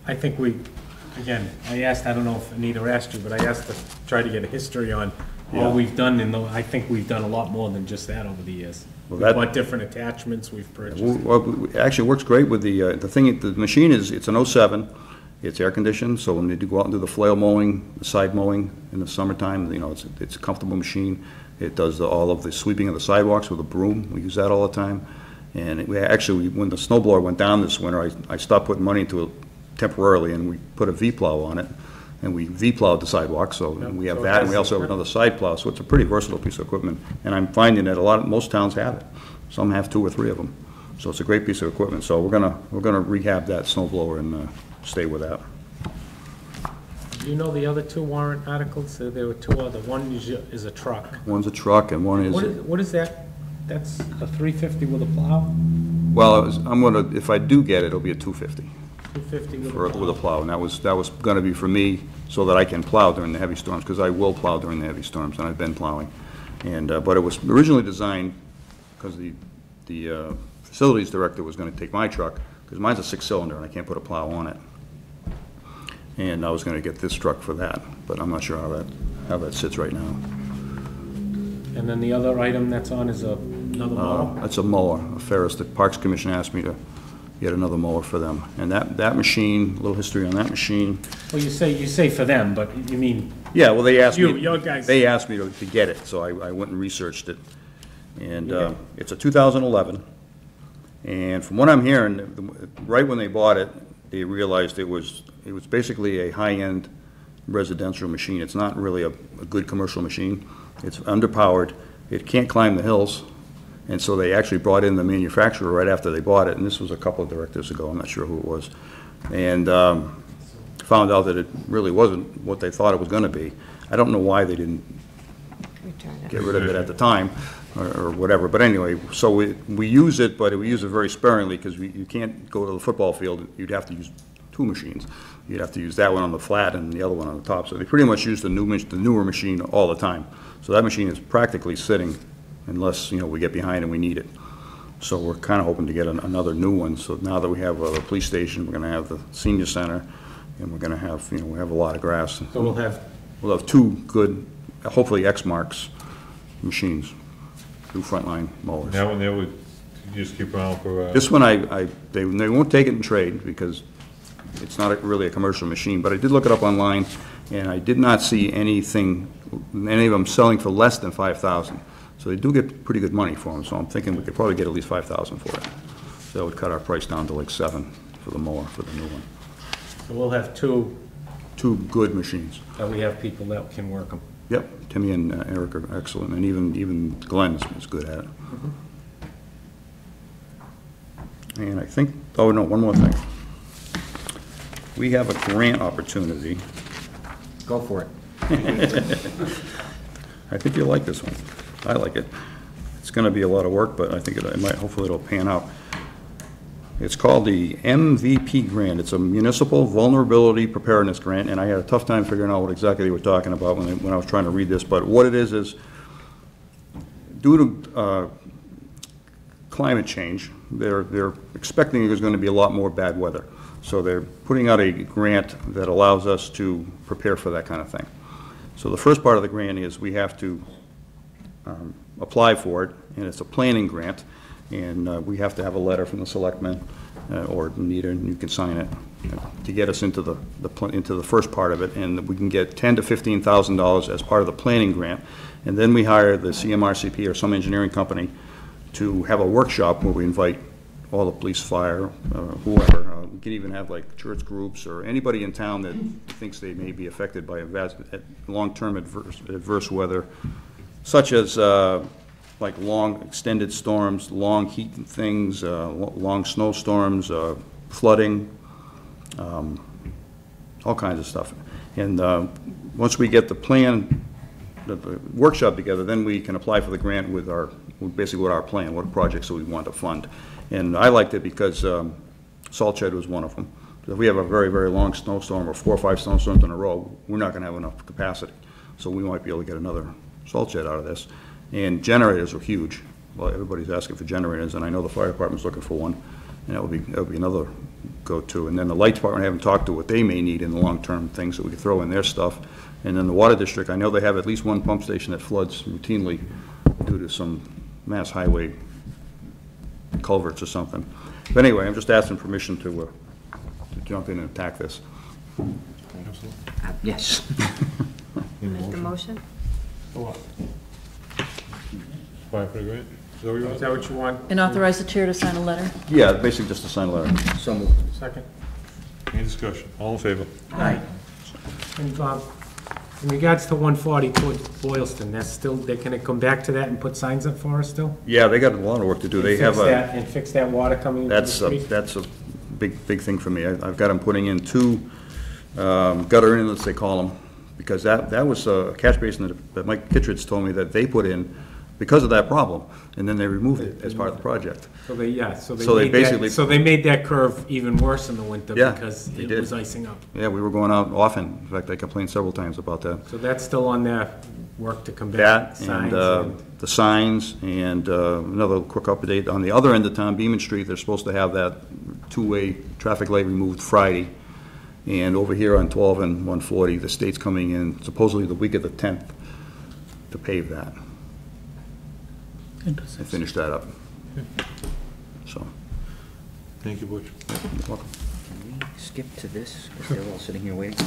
I think again, I don't know if Anita asked you, but I asked to try to get a history on Yeah. all we've done I think we've done a lot more than just that over the years. Well, We've that- bought different attachments we've purchased. Well, it actually works great with the machine it's an '07, it's air conditioned, so when they do go out and do the flail mowing, the side mowing in the summertime, it's a comfortable machine. It does all of the sweeping of the sidewalks with a broom, we use that all the time. And when the snow blower went down this winter, I stopped putting money into it temporarily, and we put a V-plow on it, and we V-plowed the sidewalk, so Yep, we have so it that, and we has- also have another side plow, so it's a pretty versatile piece of equipment. And I'm finding that most towns have it. Some have 2 or 3 of them. So it's a great piece of equipment. So we're gonna rehab that snow blower and stay with that. Do you know the other 2 warrant articles? There were 2 other. One is a truck. One's a truck and one What is that? That's a 350 with a plow? well, if I do get it, it'll be a 250 250 with a with plow? a plow. And that was gonna be for me so that I can plow during the heavy storms, because I will plow during the heavy storms, and I've been plowing. And, but it was originally designed, because the facilities director was gonna take my truck, because mine's a 6-cylinder and I can't put a plow on it. And I was gonna get this truck for that, but I'm not sure how that sits right now. And then the other item that's on is another mower? That's a mower, a Ferris. The Parks Commission asked me to get another mower for them. And that machine, a little history on that machine. Well, you say for them, but you mean, Yeah, well, they asked me. your guys. They asked me to get it, so I went and researched it. And Yeah. it's a 2011. And from what I'm hearing, right when they bought it, they realized it was basically a high-end residential machine. It's not really a good commercial machine. It's underpowered. It can't climb the hills. And so they actually brought in the manufacturer right after they bought it, and this was a couple of directors ago, I'm not sure who it was. And found out that it really wasn't what they thought it was gonna be. I don't know why they didn't Return it. get rid of it at the time, or whatever, but anyway, so we use it, but we use it very sparingly, because you can't go to the football field, you'd have to use 2 machines. You'd have to use that one on the flat and the other one on the top, so they pretty much use the newer machine all the time. So that machine is practically sitting, unless, we get behind and we need it. So we're kind of hoping to get another new one, so now that we have the police station, we're gonna have the senior center, and we're gonna have, we have a lot of grass. So we'll have, 2 good, hopefully X-Marks machines, 2 frontline mowers. That one there would, you just keep around for, This one, they won't take it in trade, because it's not really a commercial machine, but I did look it up online, and I did not see any of them selling for less than $5,000. So they do get pretty good money for them, so I'm thinking we could probably get at least $5,000 for it. So that would cut our price down to like $7,000 for the mower, for the new one. so we'll have 2 2 good machines. that we have people that can work them. Yep, Timmy and Eric are excellent, and even Glenn is good at it. And I think, oh no, one more thing. We have a grant opportunity. Go for it. I think you'll like this one. I like it. It's gonna be a lot of work, but I think hopefully it'll pan out. It's called the MVP grant. It's a Municipal Vulnerability Preparedness Grant, and I had a tough time figuring out what exactly they were talking about when I was trying to read this, but what it is due to climate change, they're expecting there's gonna be a lot more bad weather. So they're putting out a grant that allows us to prepare for that kind of thing. So the first part of the grant is we have to apply for it, and it's a planning grant, and we have to have a letter from the Selectmen, or Anita, and you can sign it, to get us into the first part of it, and we can get $10,000 to $15,000 as part of the planning grant, and then we hire the CMRCP or some engineering company to have a workshop where we invite all the police, fire, whoever. We can even have like church groups or anybody in town that thinks they may be affected by long-term adverse weather, such as like long extended storms, long heat things, long snowstorms, flooding, all kinds of stuff. And once we get the plan the workshop together, then we can apply for the grant with basically with our plan, what projects that we want to fund. And I liked it because salt shed was one of them. If we have a very, very long snowstorm or 4 or 5 snowstorms in a row, we're not going to have enough capacity. So we might be able to get another salt shed out of this. And generators are huge. Well, everybody's asking for generators, and I know the fire department's looking for one, and that would be another go-to. And then the light department, I haven't talked to what they may need in the long-term things that we could throw in their stuff. And then the water district, I know they have at least one pump station that floods routinely due to some mass highway culverts or something. But anyway, I'm just asking permission to jump in and attack this. Yes. Make the motion? Apply for the grant? Is that what you Is want? that what you want? And authorize the chair to sign a letter? Yeah, basically just a sign a letter. So moved. Second. Any discussion? All in favor? Aye. And in regards to 140 towards Boylston, that's still, they're gonna come back to that and put signs up for us still? Yeah, they got a lot of work to do. They have And fix that water coming into the street? that's a big thing for me. I've got them putting in 2 gutter inlets, they call them, because that was a catch basin that Mike Kittredge told me that they put in because of that problem, and then they removed it as part of the project. So they So they basically- made that curve even worse in the winter Yeah, because they it did. was icing up. Yeah, we were going out often. In fact, I complained several times about that. So that's still on their work to come back. That Signs and the signs, and another quick update, on the other end of town, Beaman Street, they're supposed to have that 2-way traffic light removed Friday. And over here on 12 and 140, the state's coming in supposedly the week of the 10th to pave that and finish that up. So, Thank you, Butch. you're welcome. Can we skip to this, because they're all sitting here waiting?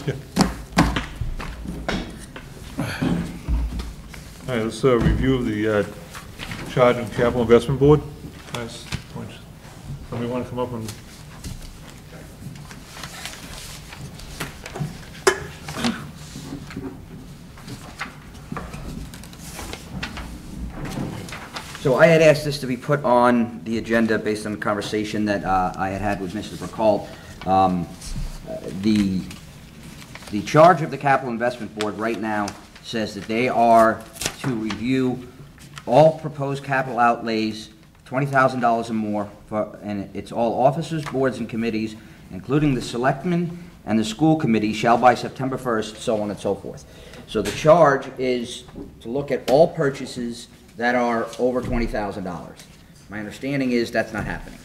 All right, let's review the charge and capital investment board. Guys, somebody want to come up and? So I had asked this to be put on the agenda based on the conversation that I had with Mrs. McCall. The charge of the Capital Investment Board right now says that they are to review all proposed capital outlays, $20,000 or more, and it's all officers, boards, and committees, including the Selectmen and the school committee, shall by September 1st, so on and so forth. So the charge is to look at all purchases that are over $20,000. My understanding is that's not happening.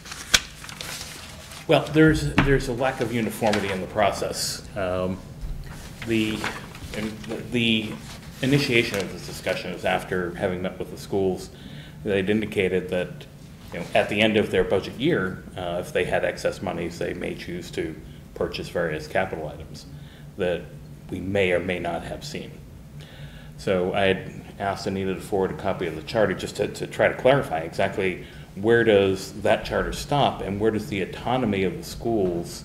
Well, there's a lack of uniformity in the process. The initiation of this discussion is after having met with the schools. They'd indicated that, at the end of their budget year, if they had excess monies, they may choose to purchase various capital items that we may or may not have seen. So I had asked Anita to forward a copy of the charter just to try to clarify exactly where does that charter stop and where does the autonomy of the schools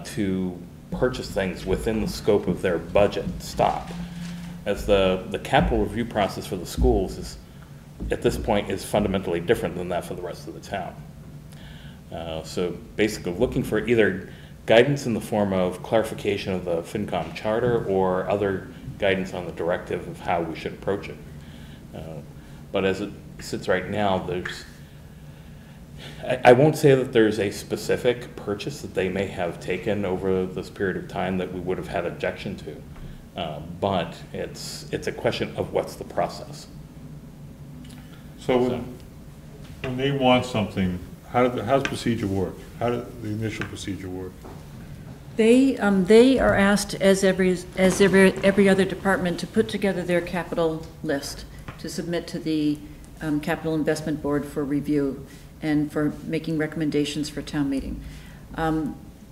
to purchase things within the scope of their budget stop. As the capital review process for the schools is, at this point, is fundamentally different than that for the rest of the town. So basically looking for either guidance in the form of clarification of the FinCom charter or other guidance on the directive of how we should approach it. But as it sits right now, I won't say that there's a specific purchase that they may have taken over this period of time that we would have had objection to, but it's a question of what's the process. So when they want something, how's procedure work? How does the initial procedure work? They are asked, as every other department, to put together their capital list to submit to the Capital Investment Board for review and for making recommendations for town meeting.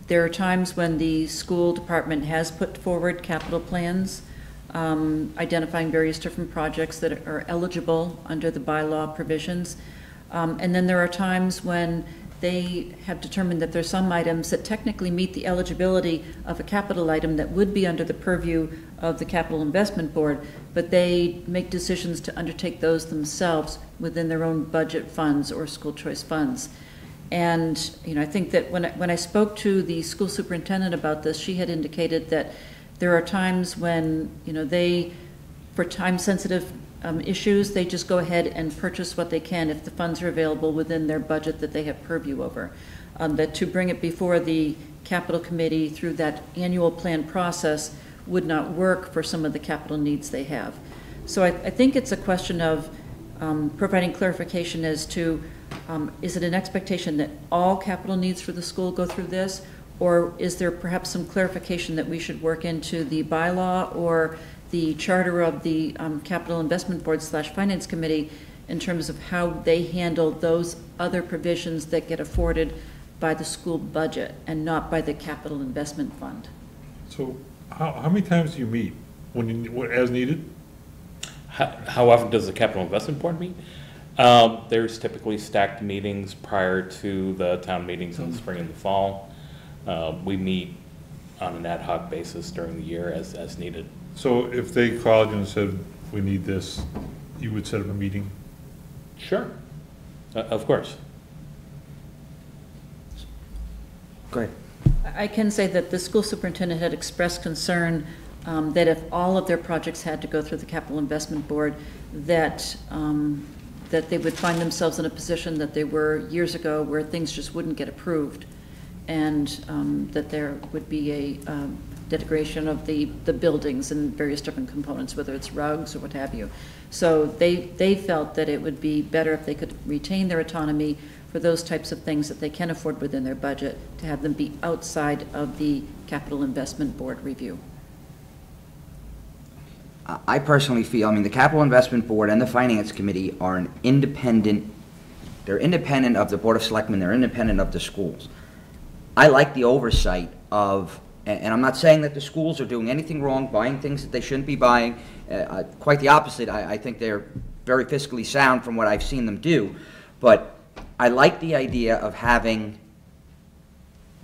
There are times when the school department has put forward capital plans, identifying various different projects that are eligible under the bylaw provisions. And then there are times when they have determined that there's some items that technically meet the eligibility of a capital item that would be under the purview of the Capital Investment Board, but they make decisions to undertake those themselves within their own budget funds or school choice funds. And I think that when I spoke to the school superintendent about this, she had indicated that there are times when they for time-sensitive issues, they just go ahead and purchase what they can if the funds are available within their budget that they have purview over. That to bring it before the capital committee through that annual plan process would not work for some of the capital needs they have. So I think it's a question of providing clarification as to, is it an expectation that all capital needs for the school go through this? Or is there perhaps some clarification that we should work into the bylaw or the charter of the Capital Investment Board / Finance Committee in terms of how they handle those other provisions that get afforded by the school budget and not by the Capital Investment Fund? So how many times do you meet? As needed? How often does the Capital Investment Board meet? There's typically stacked meetings prior to the town meetings in the spring and the fall. We meet on an ad hoc basis during the year as needed. So if they called you and said, we need this, you would set up a meeting? Sure, of course. Go ahead. I can say that the school superintendent had expressed concern that if all of their projects had to go through the Capital Investment Board, that they would find themselves in a position that they were years ago where things just wouldn't get approved, and that there would be a degradation of the buildings and various different components, whether it's rugs or what have you. So they felt that it would be better if they could retain their autonomy for those types of things that they can afford within their budget, to have them be outside of the Capital Investment Board review. I personally feel, I mean, the Capital Investment Board and the Finance Committee are an independent, they're independent of the Board of Selectmen, they're independent of the schools. I like the oversight of, and I'm not saying that the schools are doing anything wrong, buying things that they shouldn't be buying. Quite the opposite. I think they're very fiscally sound from what I've seen them do. But I like the idea of having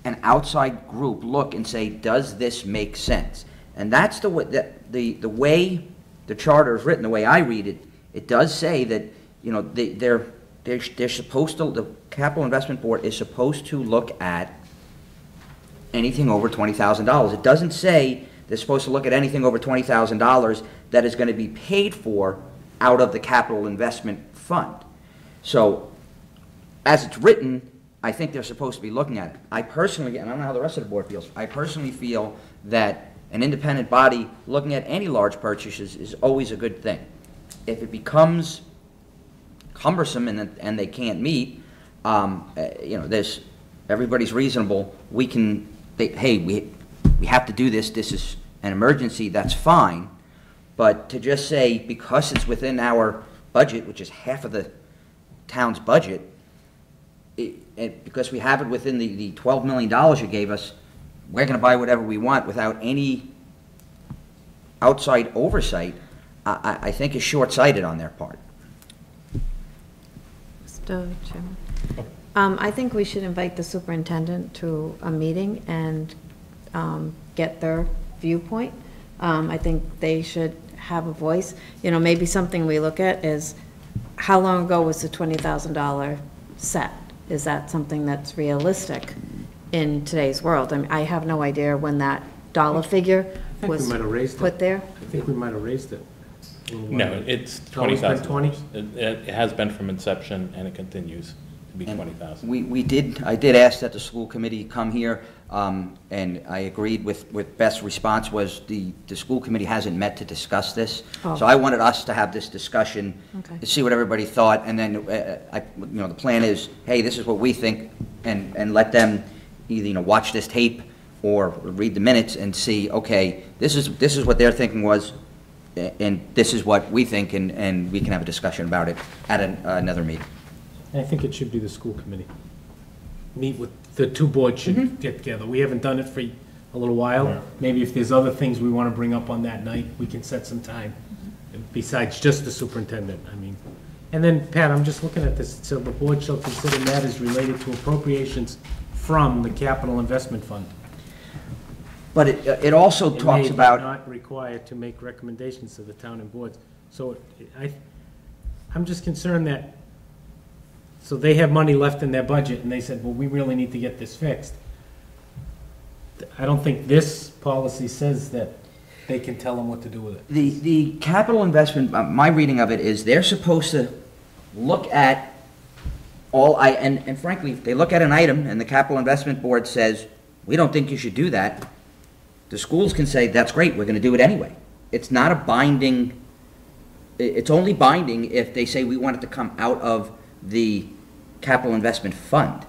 an outside group look and say, does this make sense? And that's the way, the way the charter is written, the way I read it, it does say that, you know, they're supposed to, the Capital Investment Board is supposed to look at anything over $20,000. It doesn't say they're supposed to look at anything over $20,000 that is going to be paid for out of the Capital Investment Fund. So, as it's written, I think they're supposed to be looking at it. I personally, and I don't know how the rest of the board feels, I personally feel that an independent body looking at any large purchases is always a good thing. If it becomes cumbersome and they can't meet, you know, everybody's reasonable. We can, hey, we have to do this. This is an emergency. That's fine. But to just say because it's within our budget, which is half of the town's budget, because we have it within the $12 million you gave us, we're going to buy whatever we want without any outside oversight, I think is short-sighted on their part. Mr. Chairman. I think we should invite the superintendent to a meeting and get their viewpoint. I think they should have a voice. You know, maybe something we look at is, how long ago was the $20,000 set? Is that something that's realistic in today's world? I mean, I have no idea when that dollar figure was put there. I think we might have raised it. No, it's always been 20? $20,000. It has been from inception, and it continues to be $20,000. I did ask that the school committee come here, and I agreed with Beth's response was the school committee hasn't met to discuss this. Oh. So I wanted us to have this discussion, Okay. to see what everybody thought, and then, you know, the plan is, hey, this is what we think, and let them either, you know, watch this tape or read the minutes and see, okay, this is what their thinking was, and this is what we think, and we can have a discussion about it at another meeting. I think it should be the school committee. Meet with, the two boards should get together. We haven't done it for a little while. Yeah. Maybe if there's other things we want to bring up on that night, we can set some time, besides just the superintendent, I mean. And then, Pat, I'm just looking at this, so the board shall consider matters related to appropriations from the Capital Investment Fund. But it also And talks they about... are not required to make recommendations to the town and boards. So I'm just concerned that, so they have money left in their budget, and they said, well, we really need to get this fixed. I don't think this policy says that they can tell them what to do with it. The capital investment, my reading of it is they're supposed to look at and frankly, if they look at an item and the capital investment board says, we don't think you should do that, the schools can say, that's great, we're gonna do it anyway. It's not a binding, it's only binding if they say we want it to come out of the capital investment fund.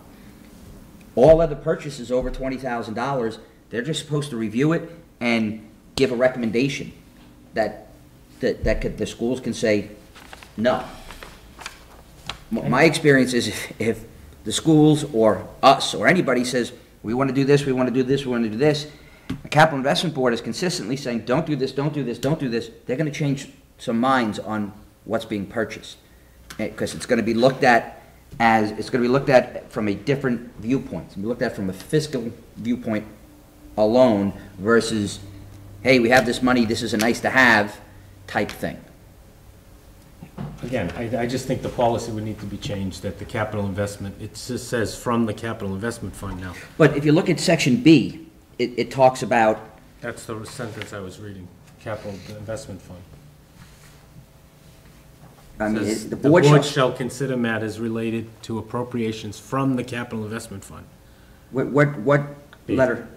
All other purchases over $20,000, they're just supposed to review it and give a recommendation that the schools can say, no. My experience is if the schools or us or anybody says, we want to do this, we want to do this, we want to do this, the capital investment board is consistently saying, don't do this, don't do this, don't do this, they're going to change some minds on what's being purchased. Because it's going to be looked at from a different viewpoint. It's going to be looked at from a fiscal viewpoint alone versus, hey, we have this money, this is a nice to have type thing. Again, I just think the policy would need to be changed, that the capital investment, it just says from the capital investment fund now. But if you look at section B, it talks about, That's the sentence I was reading, capital investment fund. I mean, Says, the the board board shall, shall consider matters related to appropriations from the capital investment fund. what B. letter?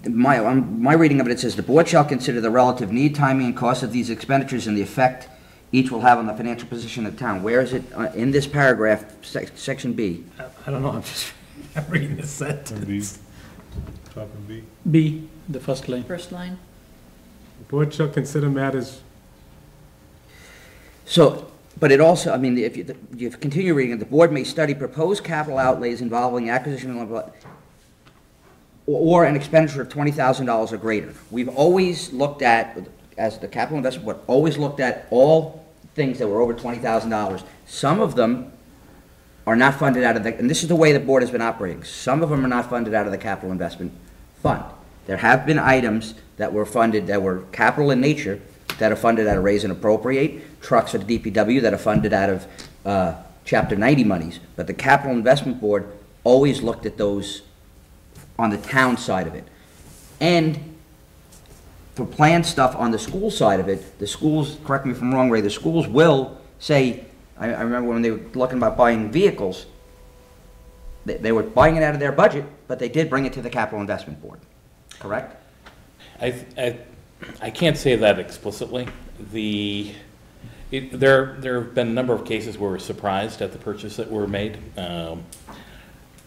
My reading of it says, the board shall consider the relative need, timing, and cost of these expenditures and the effect each will have on the financial position of the town. Where is it in this paragraph, section B? I don't know, I'm just I'm reading the And B, sentence. top and B. B, the first line. First line. The board shall consider matters, So, but it also, I mean, if you continue reading it, the board may study proposed capital outlays involving acquisition of or an expenditure of $20,000 or greater. We've always looked at, as the capital investment board, always looked at all things that were over $20,000. Some of them are not funded out of the, and this is the way the board has been operating. Some of them are not funded out of the capital investment fund. There have been items that were funded, that were capital in nature, that are funded out of raise and appropriate, trucks for the DPW that are funded out of Chapter 90 monies. But the capital investment board always looked at those on the town side of it. And for planned stuff on the school side of it, the schools, correct me if I'm wrong, Ray, the schools will say, I remember when they were looking about buying vehicles, they were buying it out of their budget, but they did bring it to the capital investment board, correct? I can't say that explicitly. There have been a number of cases where we're surprised at the purchase that were made.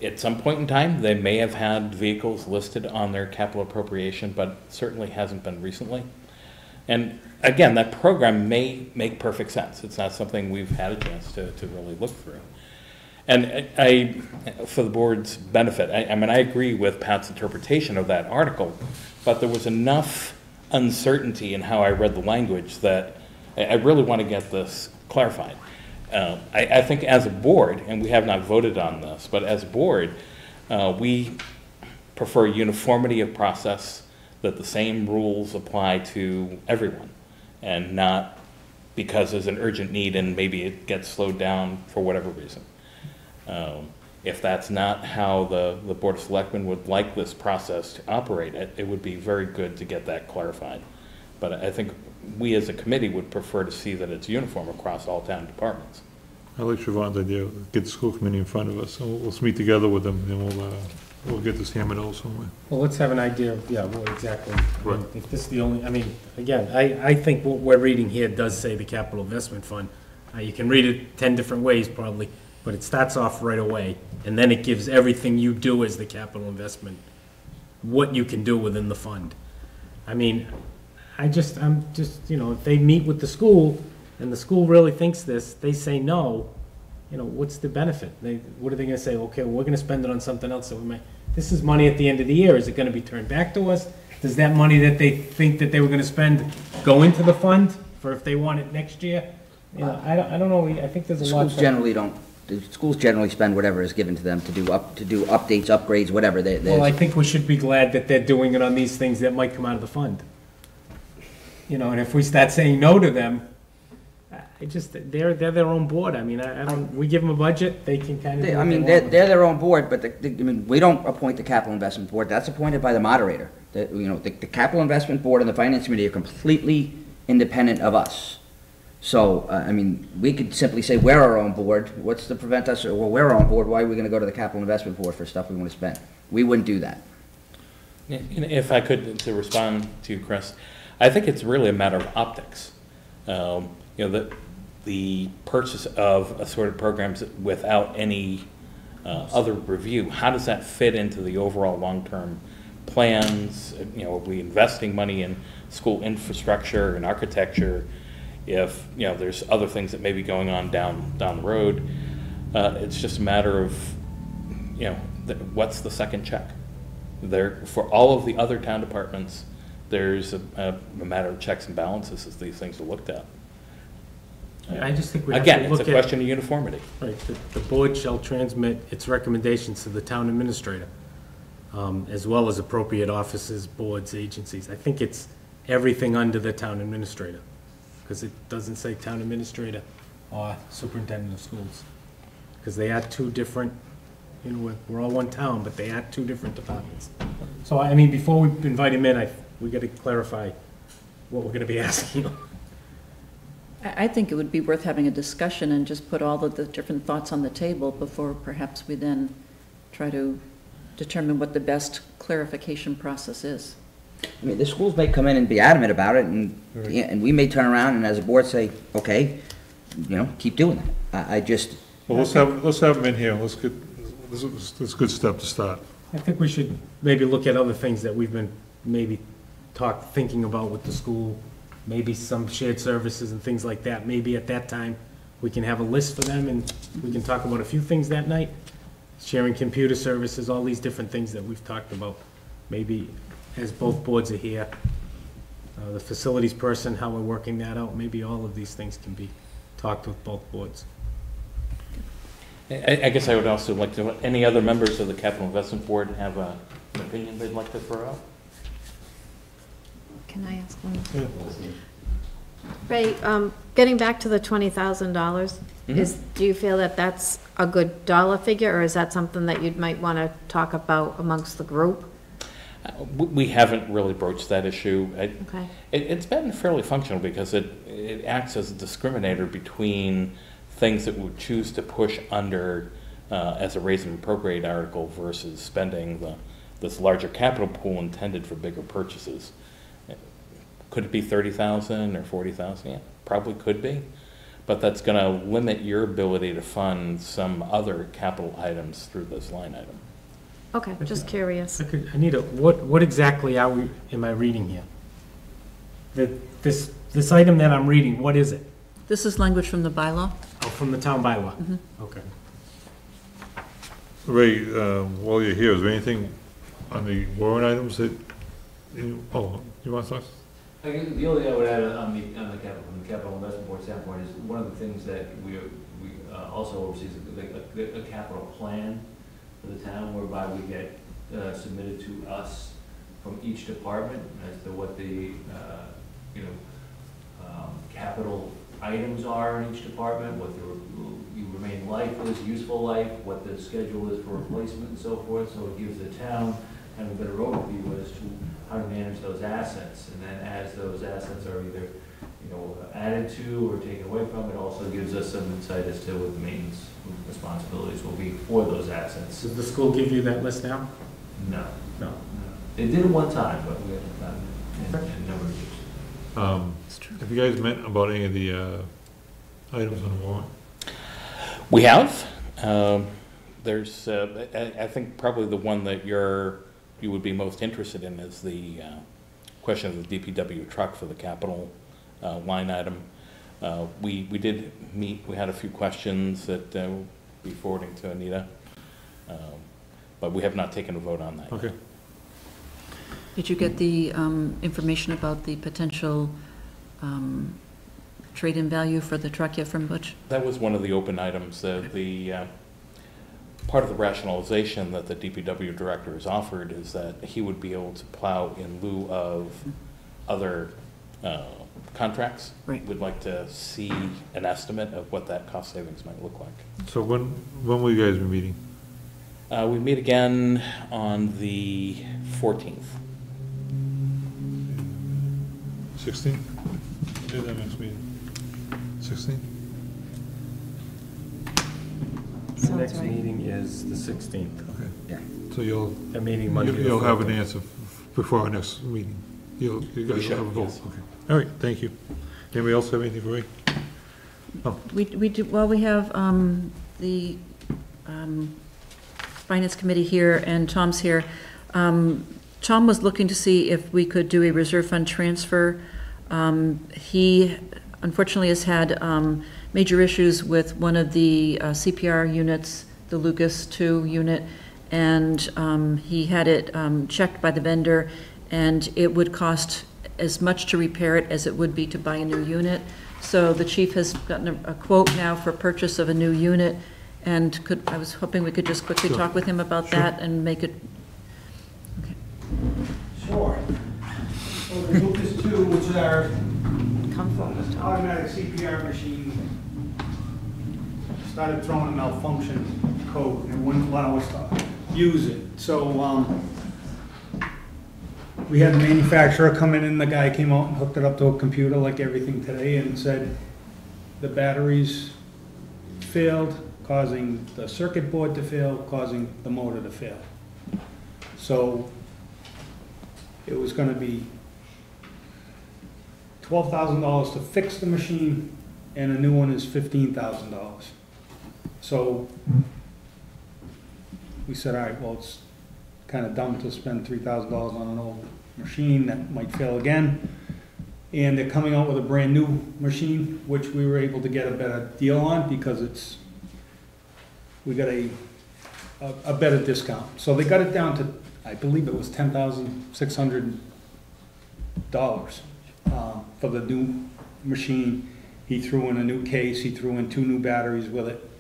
At some point in time, they may have had vehicles listed on their capital appropriation, but certainly hasn't been recently. And again, that program may make perfect sense. It's not something we've had a chance to really look through. And for the board's benefit, I mean, I agree with Pat's interpretation of that article, but there was enough uncertainty in how I read the language that I really want to get this clarified. I think as a board, and we have not voted on this, but as a board, we prefer uniformity of process, that the same rules apply to everyone, and not because there's an urgent need and maybe it gets slowed down for whatever reason. If that's not how the Board of Selectmen would like this process to operate, it would be very good to get that clarified. But I think we as a committee would prefer to see that it's uniform across all town departments. I like Siobhan's idea, get the school committee in front of us, and we'll meet together with them, and we'll get this hammered out somewhere. well, let's have an idea of, yeah, what exactly. Right. If this is the only, I mean, again, I think what we're reading here does say the capital investment fund. You can read it 10 different ways probably, but it starts off right away, and then it gives everything you do as the capital investment, what you can do within the fund. I mean, I'm just, you know, if they meet with the school, and the school really thinks this, they say no, you know, what's the benefit? What are they gonna say? Okay, well, we're gonna spend it on something else, so we might, this is money at the end of the year, is it gonna be turned back to us? Does that money that they think that they were gonna spend go into the fund for if they want it next year? You know, I don't know, I think there's a lot. The schools generally spend whatever is given to them to do updates, upgrades, whatever. Well, I think we should be glad that they're doing it on these things that might come out of the fund. You know, and if we start saying no to them, they're their own board. I mean, I don't, we give them a budget, they can kind of do I what mean, they they're want. their own board, but I mean, we don't appoint the capital investment board, that's appointed by the moderator. The capital investment board and the finance committee are completely independent of us. So, I mean, we could simply say, we're our own board, what's to prevent us, well, we're our own board, why are we gonna go to the capital investment board for stuff we wanna spend? We wouldn't do that. If I could, to respond to you, Chris, I think it's really a matter of optics. The purchase of assorted programs without any other review, how does that fit into the overall long-term plans? Are we investing money in school infrastructure and architecture? If, there's other things that may be going on down the road, it's just a matter of, what's the second check? For all of the other town departments, there's a matter of checks and balances as these things are looked at. I just think we have to Again, look it's at. a question of uniformity. Right, the board shall transmit its recommendations to the town administrator, as well as appropriate offices, boards, agencies. I think it's everything under the town administrator, because it doesn't say town administrator or superintendent of schools. Because they are two different, we're all one town, but they are two different departments. So, I mean, before we invite him in, we gotta clarify what we're gonna be asking him. I think it would be worth having a discussion and just put all of the different thoughts on the table before perhaps we then try to determine what the best clarification process is. I mean, the schools may come in and be adamant about it, and we may turn around and as a board say, okay, keep doing that. I just. Well, let's have them in here, this is a good step to start. I think we should maybe look at other things that we've been thinking about with the school, maybe some shared services and things like that. Maybe at that time, we can have a list for them and we can talk about a few things that night. Sharing computer services, all these different things that we've talked about. Maybe as both boards are here, the facilities person, how we're working that out, maybe all of these things can be talked with both boards. I guess I would also like to, any other members of the Capital Investment Board have an opinion they'd like to throw out? Can I ask one? Ray, getting back to the $20,000, do you feel that that's a good dollar figure, or is that something that you might want to talk about amongst the group? We haven't really broached that issue. Okay. It's been fairly functional because it acts as a discriminator between things that we would choose to push under as a raise and appropriate article versus spending this larger capital pool intended for bigger purchases. Could it be 30,000 or 40,000? Yeah, probably could be, but that's going to limit your ability to fund some other capital items through this line item. Okay, just curious. Anita, what exactly am I reading here? This item that I'm reading, what is it? This is language from the bylaw. Oh, from the town bylaw? Okay. Ray, while you're here, is there anything on the warrant items that, you want to talk? I guess the only thing I would add on the capital investment board standpoint is one of the things that we also oversee is a capital plan for the town, whereby we get submitted to us from each department as to what the capital items are in each department, what you remain life is, useful life, what the schedule is for replacement and so forth. So it gives the town kind of a better overview as to how to manage those assets. And then as those assets are either added to or taken away from, it also gives us some insight as to what the maintenance responsibilities will be for those assets. Does the school give you that list now? No. No. They did it one time, but we haven't done it in a number of years. Have you guys met about any of the items on the warrant? We have. There's, I think probably the one that you would be most interested in is the question of the DPW truck for the capital line item. We did meet, we had a few questions that we'll be forwarding to Anita, but we have not taken a vote on that. Okay. Did you get the information about the potential trade-in value for the truck yet from Butch? That was one of the open items. The part of the rationalization that the DPW director has offered is that he would be able to plow in lieu of other contracts. Right. We'd like to see an estimate of what that cost savings might look like. So when will you guys be meeting? We meet again on the 14th. 16th? Do that next meeting. 16th? The Sounds next right. meeting is the 16th. Okay. Yeah. So you'll, The meeting Monday. the you'll have an 14th. answer before our next meeting. You guys should, will have a vote. yes. Okay. All right, thank you. Anybody else have anything for me? We do, well, we have the Finance Committee here, and Tom's here. Tom was looking to see if we could do a reserve fund transfer. He unfortunately has had major issues with one of the CPR units, the Lucas 2 unit, and he had it checked by the vendor, and it would cost as much to repair it as it would be to buy a new unit. So the chief has gotten a quote now for purchase of a new unit, and I was hoping we could just quickly Sure. talk with him about that and make it, Sure. So the Lucas 2, which is our Comfort. automatic CPR machine, started throwing a malfunction code and wouldn't allow us to use it. So we had the manufacturer come in, and the guy came out and hooked it up to a computer like everything today and said the batteries failed, causing the circuit board to fail, causing the motor to fail. So it was gonna be $12,000 to fix the machine, and a new one is $15,000. So we said, all right, well, it's kind of dumb to spend $3,000 on an old machine that might fail again. And they're coming out with a brand-new machine, which we were able to get a better deal on because we got a better discount. So they got it down to, I believe it was $10,600 for the new machine. He threw in a new case, he threw in 2 new batteries with it.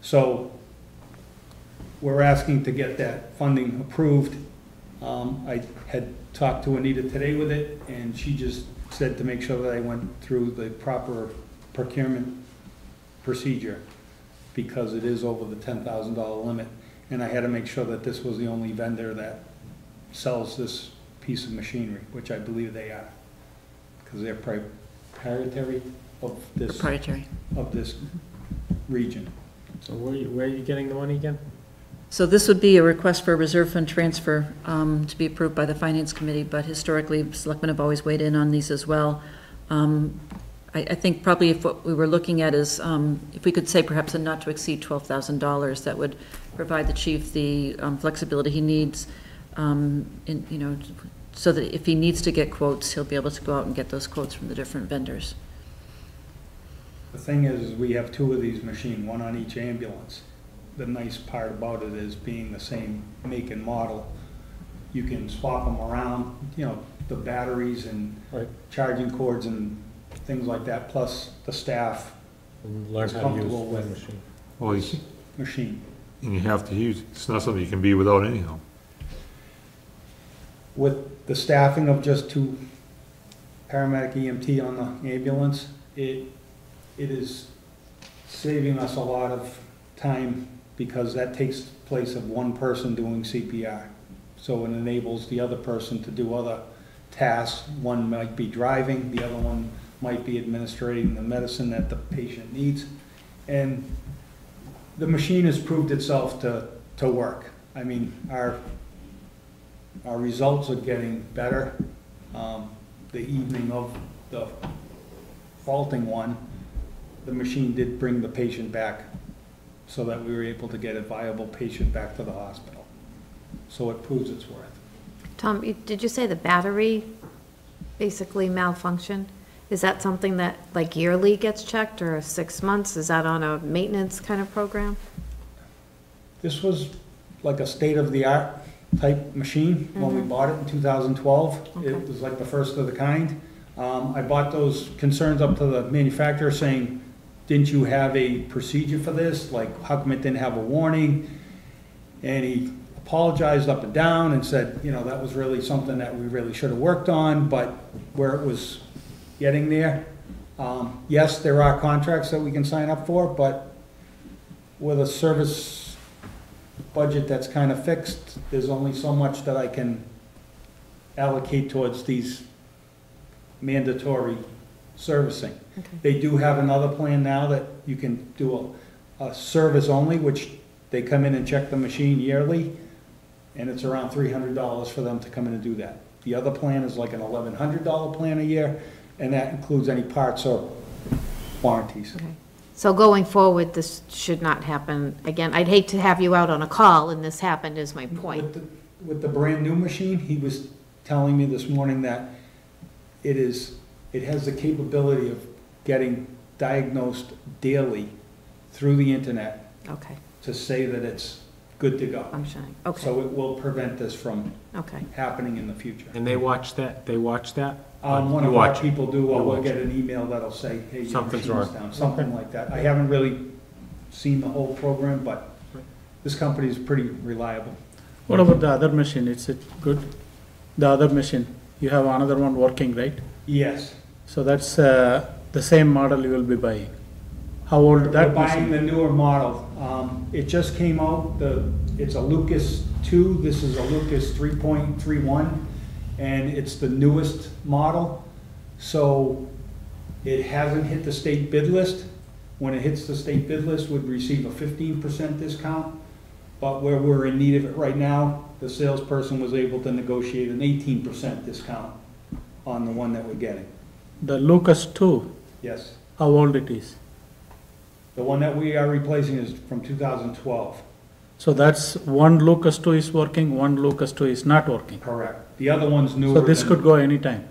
So we're asking to get that funding approved. I had talked to Anita today with it, and she just said to make sure that I went through the proper procurement procedure, because it is over the $10,000 limit. And I had to make sure that this was the only vendor that sells this piece of machinery, which I believe they are, because they're proprietary of this proprietary. region. So where are you getting the money again? So this would be a request for a reserve fund transfer to be approved by the Finance Committee, but historically, selectmen have always weighed in on these as well. I think probably if what we were looking at is, if we could say perhaps a not to exceed $12,000, that would provide the chief the flexibility he needs, so that if he needs to get quotes, he'll be able to go out and get those quotes from the different vendors. The thing is, we have 2 of these machines, 1 on each ambulance. The nice part about it is being the same make and model. You can swap them around, the batteries and Right. charging cords and things like that, plus the staff And learn is how to use comfortable the with machine. Well, machine. and you have to use, it's not something you can be without anyhow. With the staffing of just 2 paramedic EMT on the ambulance, it is saving us a lot of time, because that takes place of 1 person doing CPR. So it enables the other person to do other tasks. One might be driving, the other one might be administering the medicine that the patient needs. And the machine has proved itself to work. I mean, our results are getting better. The evening of the faulting one, the machine did bring the patient back, so that we were able to get a viable patient back to the hospital. So it proves its worth. Tom, did you say the battery basically malfunctioned? Is that something that like yearly gets checked, or 6 months? Is that on a maintenance kind of program? This was like a state-of-the-art type machine when we bought it in 2012. Okay. It was like the first of the kind. I bought those concerns up to the manufacturer saying, didn't you have a procedure for this? Like, how come it didn't have a warning? And he apologized up and down and said, you know, that was really something that we really should have worked on, but where it was getting there. Yes, there are contracts that we can sign up for, but with a service budget that's kind of fixed, there's only so much that I can allocate towards these mandatory servicing. Okay. They do have another plan now that you can do a service only, which they come in and check the machine yearly, and it's around $300 for them to come in and do that. The other plan is like an $1,100 plan a year, and that includes any parts or warranties. Okay. So going forward, this should not happen again. I'd hate to have you out on a call and this happened, is my point. With the brand-new machine, he was telling me this morning that it has the capability of getting diagnosed daily through the internet Okay, to say that it's good to go. functioning, okay, So it will prevent this from okay. happening in the future. And they watch that, One You of our watch it. people do, or You we'll watch get an email that'll say, hey, your Something's machine's wrong. down, something like that. I haven't really seen the whole program, but this company is pretty reliable. What about the other machine? Is it good? The other machine, you have another one working, right? Yes. So that's the same model you will be buying. How old We're that buying machine? the newer model. It just came out, it's a Lucas 2, this is a Lucas 3.31, and it's the newest model. So it hasn't hit the state bid list. When it hits the state bid list, we'd receive a 15% discount. But where we're in need of it right now, the salesperson was able to negotiate an 18% discount on the one that we're getting. The Lucas 2, Yes. how old it is? The one that we are replacing is from 2012. So that's one Lucas 2 is working, one Lucas 2 is not working. Correct. The other one's newer. So this than- could go anytime.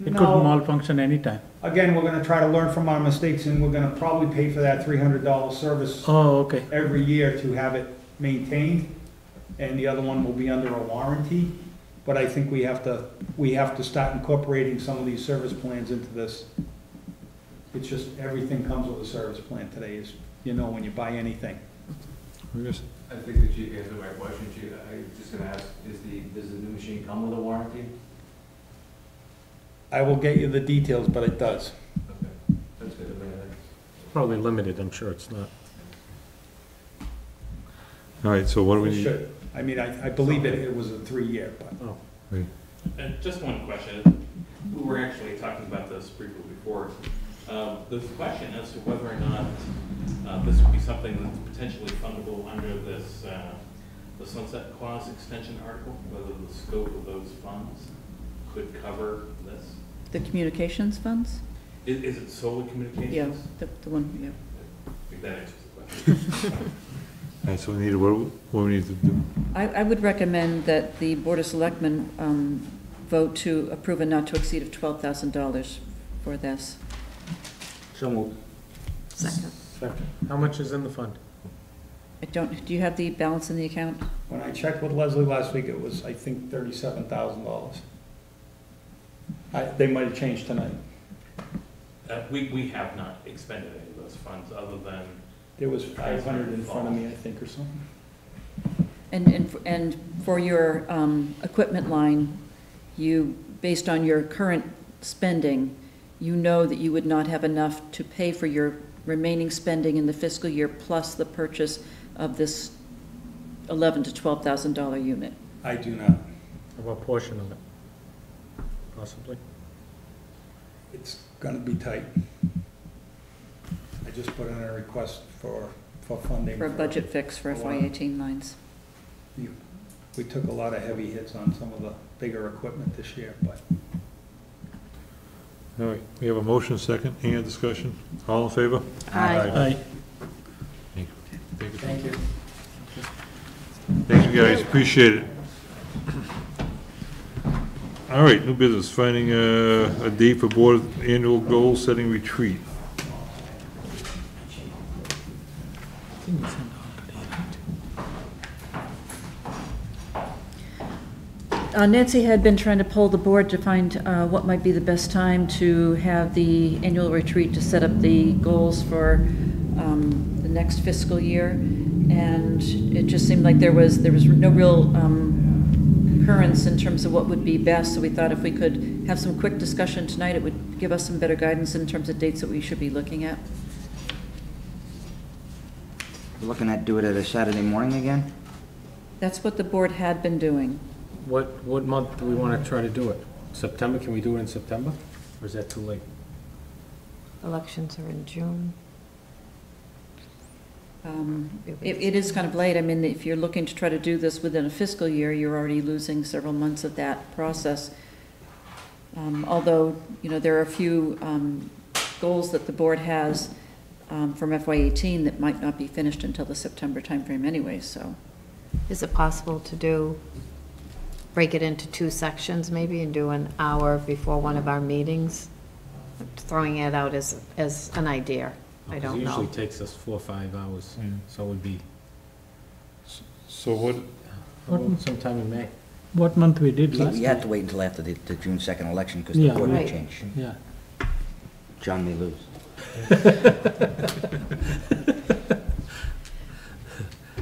It could No. malfunction anytime. Again, we're gonna try to learn from our mistakes, and we're gonna probably pay for that $300 service Oh, okay. every year to have it maintained, and the other one will be under a warranty. But I think we have to start incorporating some of these service plans into this. It's just, everything comes with a service plan today, is, you know, when you buy anything. I think the chief answered my question, chief. I was just gonna ask, does the new machine come with a warranty? I will get you the details, but it does. Okay, that's good. I mean, Probably limited, I'm sure it's not. All right, so what do we It need? should. I mean, I believe it was a 3-year, but. And just one question, we were actually talking about this briefly before. There's a question as to whether or not this would be something that's potentially fundable under this, the sunset clause extension article, whether the scope of those funds could cover this. The communications funds? Is it solely Yeah, communications? the one, yeah. I think that answers the question. All right, so we need, what we need to do? I would recommend that the Board of Selectmen vote to approve a not to exceed of $12,000 for this. So moved. Second. Second. How much is in the fund? Do you have the balance in the account? When I checked with Leslie last week, it was, I think, $37,000. They might have changed tonight. We have not expended any of those funds other than, There was 500 in front of me, I think, or something. And for your equipment line, you, based on your current spending, you know that you would not have enough to pay for your remaining spending in the fiscal year plus the purchase of this $11,000 to $12,000 unit. I do not. Of a portion of it, possibly. It's gonna be tight. I just put in a request for funding. For a budget fix for a FY18 lines. We took a lot of heavy hits on some of the bigger equipment this year, but All right, we have a motion, second, any other discussion? All in favor? Aye. Thank you. thank you. Thank you, guys, appreciate it. All right, new business, finding a date for board annual goal-setting retreat. Nancy had been trying to poll the board to find what might be the best time to have the annual retreat to set up the goals for the next fiscal year, and it just seemed like there was no real concurrence in terms of what would be best, so we thought if we could have some quick discussion tonight, it would give us some better guidance in terms of dates that we should be looking at. We're looking at do it at a Saturday morning again? That's what the board had been doing. What month do we want to try to do it? September, can we do it in September? Or is that too late? Elections are in June. It is kind of late. I mean, if you're looking to try to do this within a fiscal year, you're already losing several months of that process. Although, you know, there are a few goals that the board has from FY18 that might not be finished until the September timeframe anyway, so. Is it possible to break it into 2 sections maybe and do an hour before one of our meetings? Throwing it out as an idea. I don't It usually know. takes us 4 or 5 hours, so it would be So what, sometime in May. What month we did last You year? have to wait until after the June 2nd election because the Yeah. board may Right. change. Yeah. John may lose.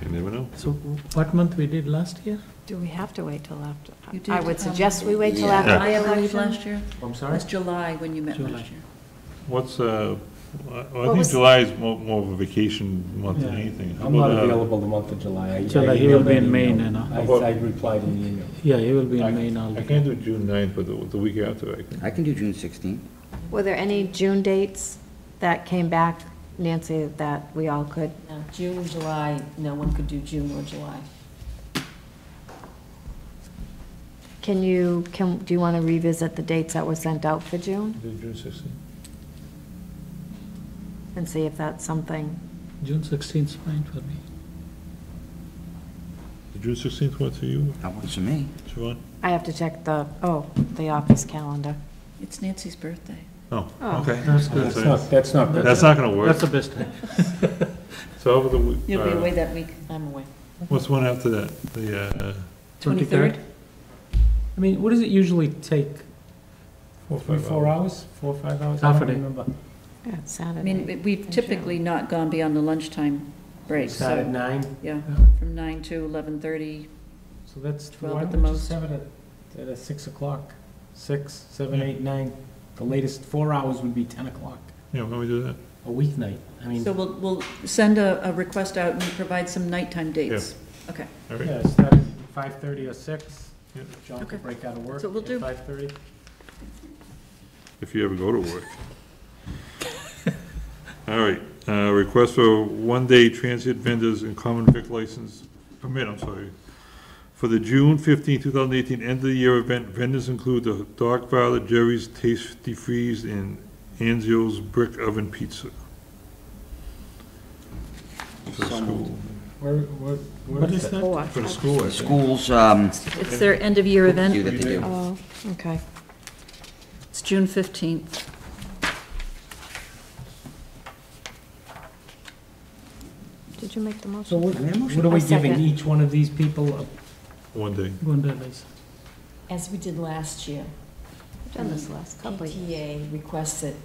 you never know. So what month we did last year? Do we have to wait till after? You did, I would suggest we wait till Yeah. after July, the I believe, election. last year. I'm It sorry? was July when you met July. last year. What's, well, I What think was- July is more of a vacation month than Yeah. anything. How I'm not about, available the month of July. July, he will be in Maine, you know. I replied in the email. Yeah, he will be in Maine all I the can't time. do June 9th, but the week after I can. I can do June 16th. Were there any June dates that came back, Nancy, that we all could? No, June, July, no one could do June or July. Do you want to revisit the dates that were sent out for June Do June 16th. and see if that's something? June 16th is fine for me. The June 16th work for you, That works for me. Siobhan? I have to check the office calendar. It's Nancy's birthday. Oh, Oh. okay. That's good. That's not good. That's not gonna work. That's the best time. So over the week, You'll be away that week. I'm away. what's one after that? The, 23rd? I mean, what does it usually take? 4 or 3, 5 4 hours? hours? 4 or 5 hours? Half I a don't day. remember. Yeah, it's Saturday. I mean, we've typically not gone beyond the lunchtime break, Start at so, 9, yeah, from 9 to 11:30. so that's, 12 why at don't the we just most. have it at 6 o'clock? 6, 7, 8, 9. The latest 4 hours would be 10 o'clock, Yeah, why don't we do that? a weeknight. I mean, So we'll send a request out and provide some nighttime dates. Okay. All right? yeah, start at 5:30 or 6. Yeah. John Okay. could break out of work So we'll at do. 5:30. If you ever go to work. All right, request for one-day transient vendors and common vic license permit, I'm sorry. For the June 15, 2018 end-of-the-year event, vendors include the Dog Parlor, Jerry's Tasty Freeze, and Anzio's Brick Oven Pizza. For the school. What is that? Four. For the school, I think. Schools, It's their end-of-year event. do that they do. Oh, okay. It's June 15th. Did you make the motion? So what I made a motion. are we I'll second. giving each one of these people? One day. One day license. As we did last year. I've done this the last couple of years. PTA requests it,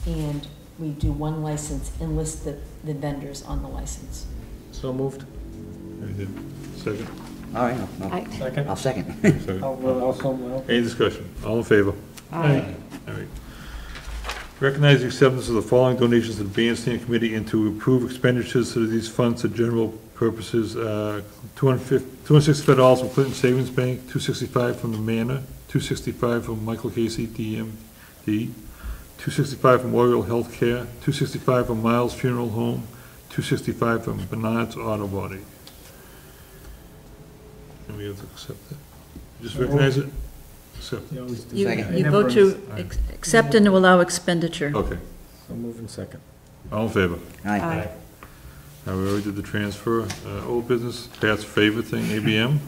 and we do one license and list the vendors on the license. So moved. I did. Second. All right, Second. I'll second. Second. Also, Any discussion? All in favor? Aye. All right. Recognize the acceptance of the following donations to the Bandstand Committee and to approve expenditures to these funds for general purposes. $265 from Clinton Savings Bank, $265 from the Manor, $265 from Michael Casey, DMD, $265 from Oriole Healthcare, $265 from Miles Funeral Home, $265 from Bernard's Auto Body. And we have to accept that. Just recognize it? Accept it. you always do. You Second. you vote to accept and to allow expenditure. Okay. So moving second. All in favor? Aye. We already did the transfer. Old business, Pat's favorite thing, ABM,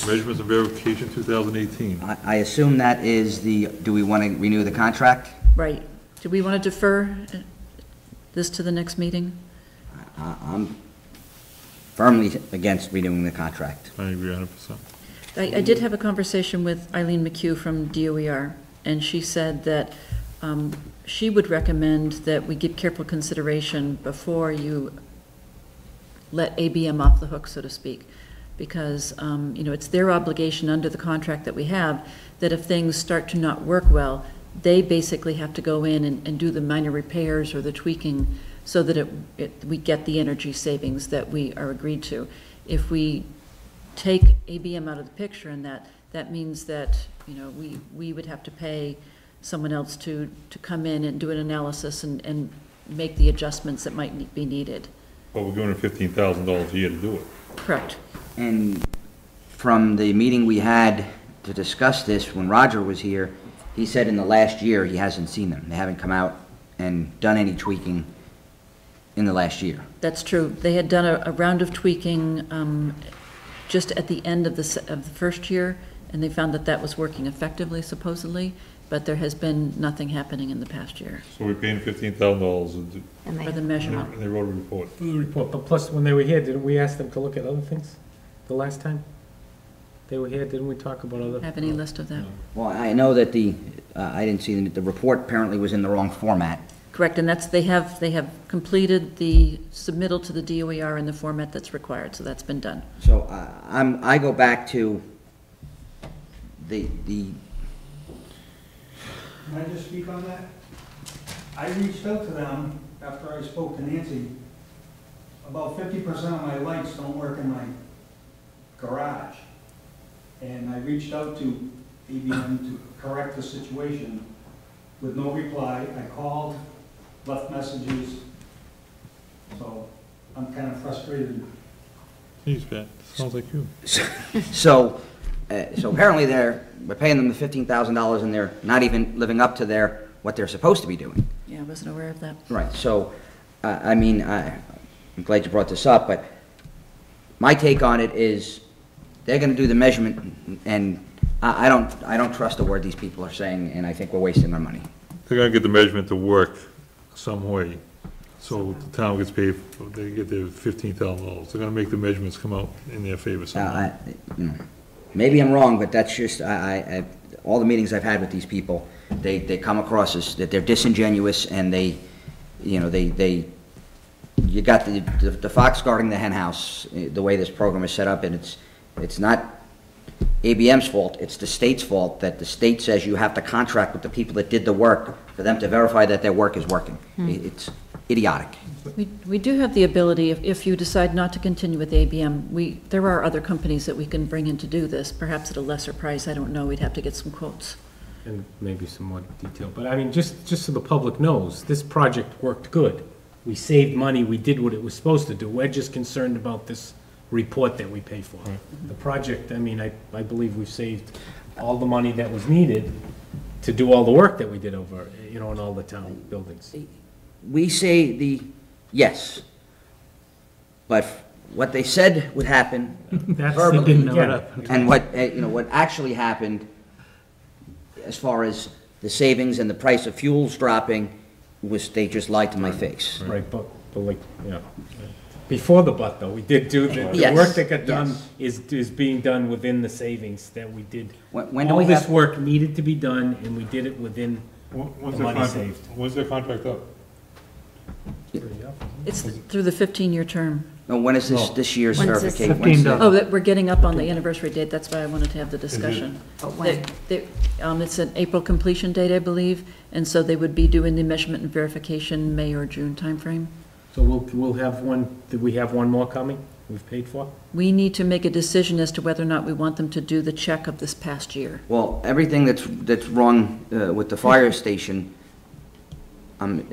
measurements and verification 2018. I assume that is do we want to renew the contract? Right. Do we want to defer this to the next meeting? I'm firmly against renewing the contract. I agree 100%. I did have a conversation with Eileen McHugh from DOER, and she said that she would recommend that we give careful consideration before you let ABM off the hook, so to speak. Because, it's their obligation under the contract that we have, that if things start to not work well, they basically have to go in and do the minor repairs or the tweaking so that we get the energy savings that we are agreed to. If we take ABM out of the picture, and that means that, we would have to pay someone else to come in and do an analysis and make the adjustments that might be needed. Well, we're giving her $15,000 a year to do it. Correct. And from the meeting we had to discuss this, when Roger was here, he said in the last year he hasn't seen them. They haven't come out and done any tweaking in the last year. That's true. They had done a round of tweaking just at the end of the first year, and they found that was working effectively, supposedly, but there has been nothing happening in the past year. So we're paying $15,000 For the measurement. and they wrote a report. But plus, when they were here, didn't we ask them to look at other things the last time they were here? Didn't we talk about other? Have any list of that? Well, I know that I didn't see, the report apparently was in the wrong format. Correct, and they have completed the submittal to the DOER in the format that's required, so that's been done. So I go back to the. Can I just speak on that? I reached out to them after I spoke to Nancy. About 50% of my lights don't work in my garage. And I reached out to ABM to correct the situation with no reply. I called, left messages, so I'm kind of frustrated. Geez, Pat, sounds like you. So apparently we're paying them the $15,000 and they're not even living up to what they're supposed to be doing. Yeah, I wasn't aware of that. Right, so, I'm glad you brought this up, but my take on it is they're gonna do the measurement, and I don't trust a word these people are saying, and I think we're wasting our money. They're gonna get the measurement to work some way, so the town gets paid, they get their $15,000. They're gonna make the measurements come out in their favor somehow. Maybe I'm wrong, but that's just, all the meetings I've had with these people, they come across as that they're disingenuous, and you got the fox guarding the hen house, the way this program is set up, and it's not ABM's fault, it's the state's fault, that the state says you have to contract with the people that did the work for them to verify that their work is working. It's idiotic. We do have the ability, if you decide not to continue with ABM, there are other companies that we can bring in to do this, perhaps at a lesser price, I don't know, we'd have to get some quotes. And maybe some more detail, but I mean, just so the public knows, this project worked good. We saved money, we did what it was supposed to do. We're just concerned about this report that we pay for. The project, I mean, I believe we've saved all the money that was needed to do all the work that we did over, in all the town buildings. We say yes, but what they said would happen verbally, and what actually happened, as far as the savings and the price of fuels dropping, was they just lied to my face. Right, but like, before the but, though, we did do the Yes, work that got done yes. is being done within the savings that we did. When do All we this have, work needed to be done, and we did it within When's the their money contract, saved. when's their contract up? It's through the 15-year term. no, when is this year's When's this? verification? 15 When's the- Oh, that we're getting up on the anniversary date, that's why I wanted to have the discussion. But when? It's an April completion date, I believe, and so they would be doing the measurement and verification May or June timeframe. So we'll have one, did we have one more coming, we've paid for? We need to make a decision as to whether or not we want them to do the check of this past year. Well, everything that's wrong with the fire station, I'm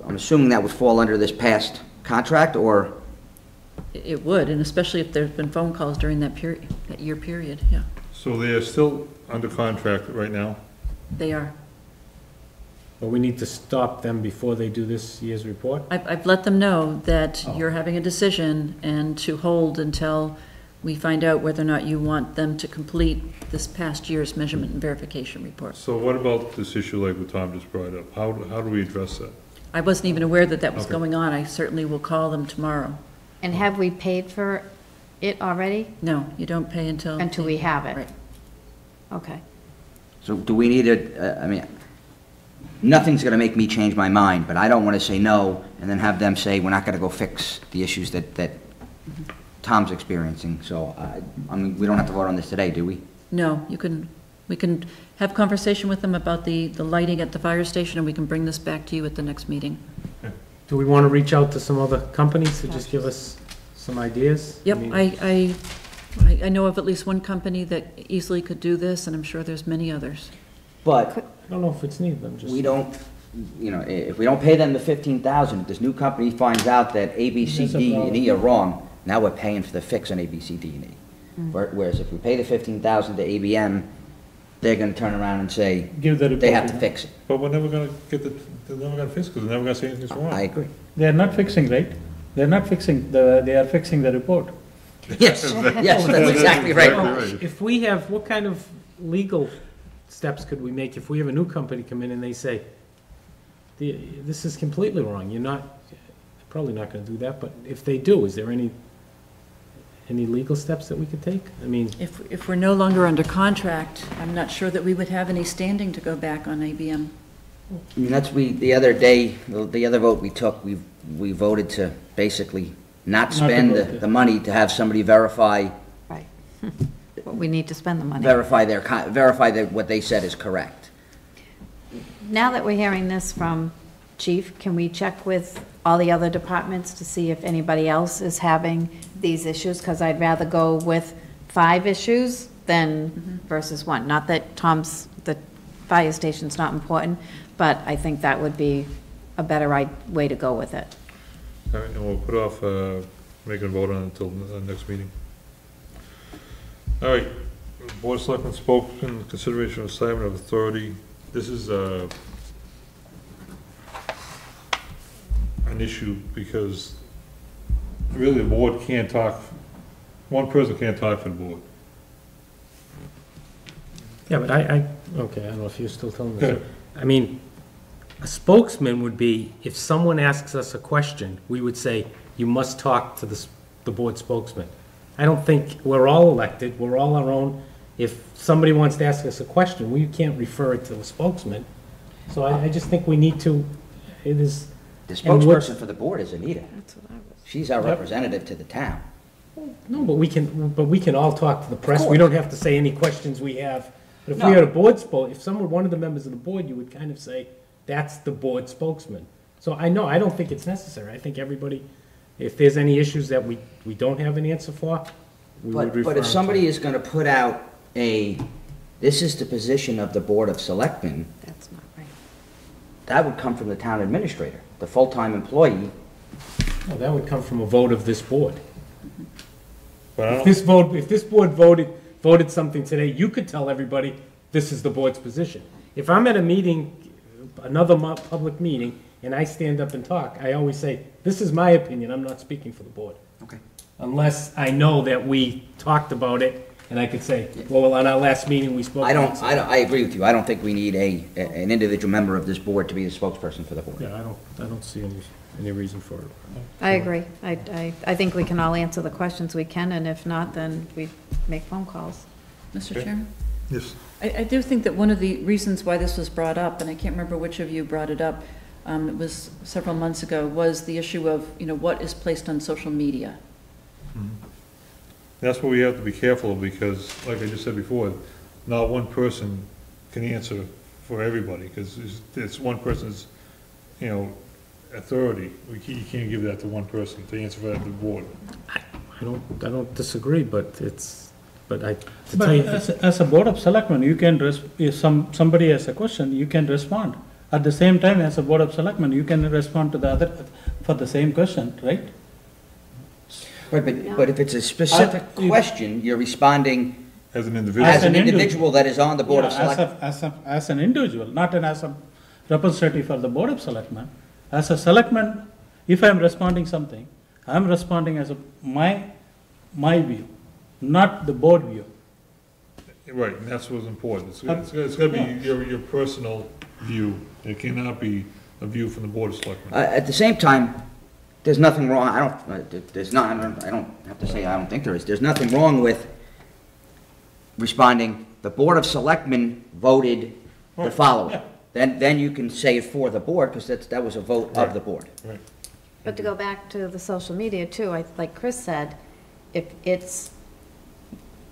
assuming that would fall under this past contract, or? It would, and especially if there's been phone calls during that period, that year period, yeah, So they are still under contract right now? they are. But we need to stop them before they do this year's report? I've let them know that you're having a decision and to hold until we find out whether or not you want them to complete this past year's measurement and verification report. So what about this issue like what Tom just brought up? How do we address that? I wasn't even aware that was Okay. going on. I certainly will call them tomorrow. And have we paid for it already? No, you don't pay until. We have it? Right. Okay. So do we need I mean, nothing's gonna make me change my mind, but I don't wanna say no and then have them say, we're not gonna go fix the issues that Tom's experiencing. So, I mean, we don't have to vote on this today, do we? No, we can have conversation with them about the lighting at the fire station, and we can bring this back to you at the next meeting. Do we want to reach out to some other companies to just give us some ideas? Yep, mean, I know of at least one company that easily could do this, and I'm sure there's many others. But I don't know if it's needed, I'm just. we don't, you know, if we don't pay them the 15,000, this new company finds out that A, B, C, D, and E are wrong, now we're paying for the fix on A, B, C, D, and E. Whereas if we pay the 15,000 to ABM, they're gonna turn around and say, Give the report. they have to fix it. But we're never gonna they're never gonna fix it, because they're never gonna say anything's wrong. I agree. They are not fixing, right? They are not fixing, they are fixing the report. Yes, yes, that's exactly right. If we have, what kind of legal steps could we make if we have a new company come in and they say, this is completely wrong, you're probably not gonna do that, but if they do, is there any legal steps that we could take? I mean, If we're no longer under contract, I'm not sure that we would have any standing to go back on ABM. I mean, the other day, the other vote we took, we voted to basically not spend the money to have somebody verify, Right. But we need to spend the money. verify that what they said is correct. Now that we're hearing this from Chief, can we check with all the other departments to see if anybody else is having these issues? Because I'd rather go with 5 issues than versus 1. Not that the fire station's not important, but I think that would be a better way to go with it. All right, and we'll put off, making a vote on it until the next meeting. All right, Board of Selectmen spoken, consideration of assignment of authority. This is, an issue because really the board can't talk, one person can't talk for the board. yeah, but okay, I don't know if you're still telling this. I mean, a spokesman would be, if someone asks us a question, we would say, you must talk to the board spokesman. I don't think, we're all elected, we're all our own. If somebody wants to ask us a question, we can't refer it to the spokesman. So I just think we need to, it is. The spokesperson for the board is Anita. That's what I was. She's our representative to the town. No, but we can all talk to the press. We don't have to say any questions we have. But if we had a board if one of the members of the board, you would kind of say, that's the board spokesman. So I don't think it's necessary. I think everybody, if there's any issues that we don't have an answer for, we would refer. But if somebody is gonna put out this is the position of the Board of Selectmen, That's not right. that would come from the town administrator, the full-time employee. Well, that would come from a vote of this board. But I If don't, this board voted something today, you could tell everybody, this is the board's position. If I'm at a meeting, another public meeting, and I stand up and talk, I always say, this is my opinion, I'm not speaking for the board. Okay. Unless I know that we talked about it, and I could say, well, on our last meeting, we spoke. I agree with you. I don't think we need an individual member of this board to be the spokesperson for the board. Yeah, I don't see any reason for it. I agree. I think we can all answer the questions we can, and if not, then we make phone calls. Mr. Okay. Chairman? yes, I do think that one of the reasons why this was brought up, and I can't remember which of you brought it up, it was several months ago, was the issue of, what is placed on social media. that's what we have to be careful of, because, like I just said before, not one person can answer for everybody, because it's one person's, authority. You can't give that to one person to answer for the board. I don't disagree, but to But tell you. as a Board of Selectmen, you can, if somebody has a question, you can respond. At the same time, as a Board of Selectmen, you can respond to the other, for the same question, right? Right, but if it's a specific question, you're responding As an individual. as an individual that is on the Board of Yeah, Selectmen. as an individual, not as a representative for the Board of Selectmen. As a selectman, if I'm responding something, I'm responding as my view, not the board view. Right, and that's what's important. It's gotta be your personal view. It cannot be a view from the Board of Selectmen. At the same time, there's nothing wrong, I don't have to say I don't think there is, there's nothing wrong with responding, the Board of Selectmen voted the following. then you can say it for the board, because that was a vote of the board. But to go back to the social media too, like Chris said, if it's,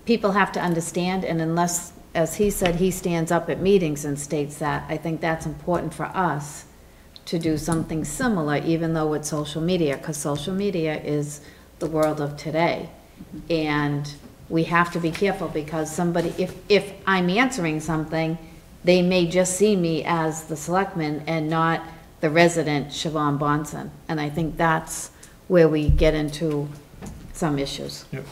people have to understand, and unless, as he said, he stands up at meetings and states that, I think that's important for us to do something similar, even though it's social media, because social media is the world of today. And we have to be careful, because somebody, if I'm answering something, they may just see me as the selectman and not the resident Siobhan Bonson. And I think that's where we get into some issues. Yep.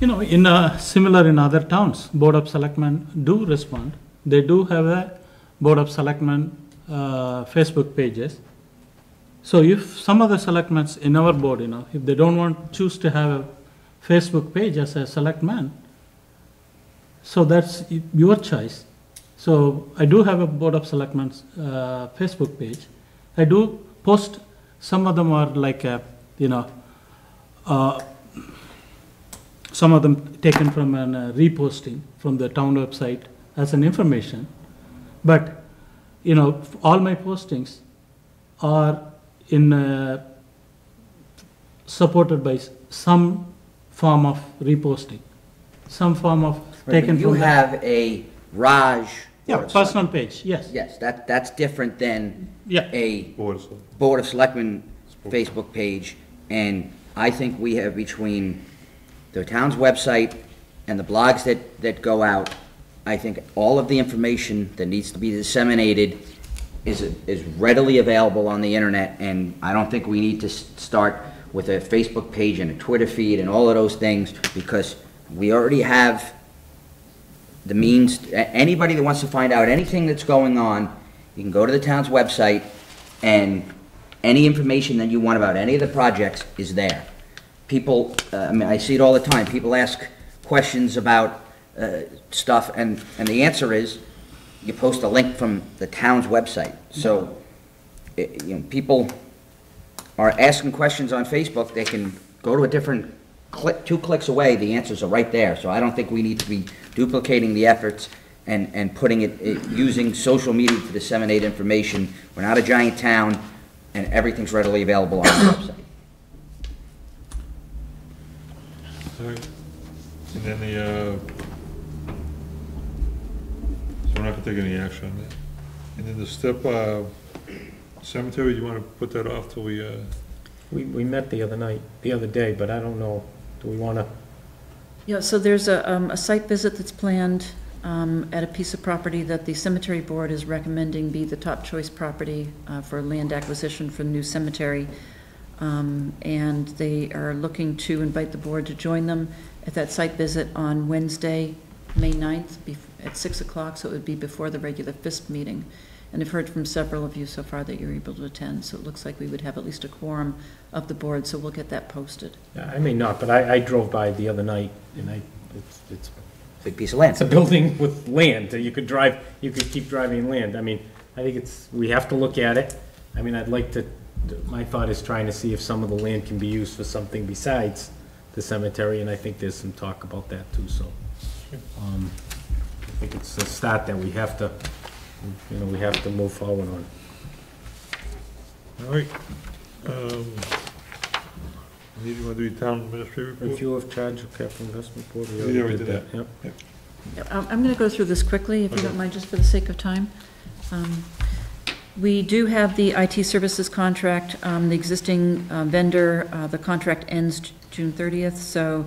You know, similar in other towns, Board of Selectmen do respond. They do have a Board of Selectmen Facebook pages. So if some of the selectmen in our board, you know, if they don't choose to have a Facebook page as a selectman, so that's your choice. So I do have a Board of Selectmen's Facebook page. I do post, some of them are like, some of them taken from an reposting from the town website as an information. But, you know, all my postings are in supported by some form of reposting, some form of taken You from have a Raj. yeah, Board of personal page, yes. Yes, that's different than Yeah. a Board of Selectmen. Board of Selectmen Facebook page, and I think we have, between the town's website and the blogs that go out, I think all of the information that needs to be disseminated is readily available on the internet, and I don't think we need to start with a Facebook page and a Twitter feed and all of those things, because we already have the means. Anybody that wants to find out anything that's going on, you can go to the town's website, and any information that you want about any of the projects is there. People, I mean, I see it all the time. People ask questions about stuff, and the answer is, you post a link from the town's website. So, you know, people are asking questions on Facebook, they can go to a different click, 2 clicks away, the answers are right there. So I don't think we need to be duplicating the efforts and putting it, using social media to disseminate information. We're not a giant town, and everything's readily available on the website. All right. And then so we're not gonna take any action on that. And then the step cemetery, you wanna put that off till we, We met the other day, but I don't know, do we want to? Yeah, so there's a site visit that's planned at a piece of property that the cemetery board is recommending be the top choice property for land acquisition for the new cemetery. And they are looking to invite the board to join them at that site visit on Wednesday, May 9th at 6 o'clock, so it would be before the regular FISP meeting. And I've heard from several of you so far that you're able to attend, so it looks like we would have at least a quorum of the board, so we'll get that posted. I may not, but I drove by the other night, and it's Big piece of land. It's a building with land, you could keep driving land. I mean, I think we have to look at it. I mean, my thought is trying to see if some of the land can be used for something besides the cemetery, and I think there's some talk about that too, so. I think it's a start that we have to move forward on. all right. You wanna do the town administrator report? Review of charge of capital investment board. We already did that. Yep. I'm going to go through this quickly, if you don't mind, just for the sake of time. We do have the IT services contract, the existing vendor, the contract ends June 30th, so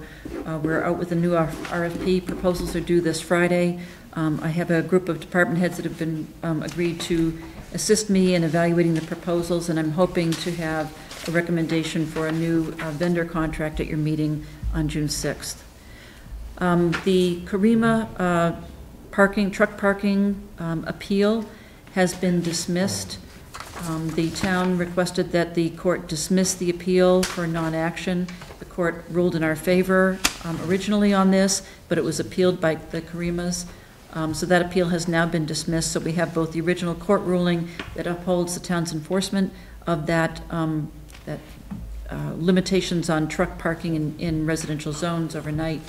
we're out with a new RFP. Proposals are due this Friday. I have a group of department heads that have been agreed to assist me in evaluating the proposals, and I'm hoping to have a recommendation for a new vendor contract at your meeting on June 6th. The Karima truck parking appeal has been dismissed. The town requested that the court dismiss the appeal for non-action. The court ruled in our favor originally on this, but it was appealed by the Karimas. So that appeal has now been dismissed. So we have both the original court ruling that upholds the town's enforcement of that, limitations on truck parking in residential zones overnight,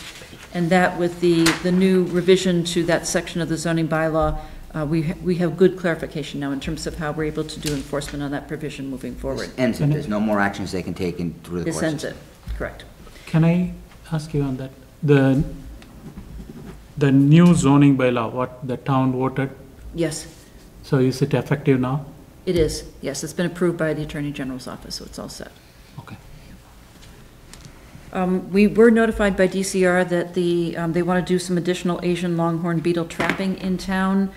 and that with the new revision to that section of the zoning bylaw we have good clarification now in terms of how we're able to do enforcement on that provision moving forward. This ends it. There's no more actions they can take through the This court ends system. it, correct. Can I ask you on that? The new zoning bylaw, what the town voted, Yes, so is it effective now? it is. Yes, it's been approved by the Attorney General's office, so it's all set. Okay. We were notified by DCR that they want to do some additional Asian longhorn beetle trapping in town.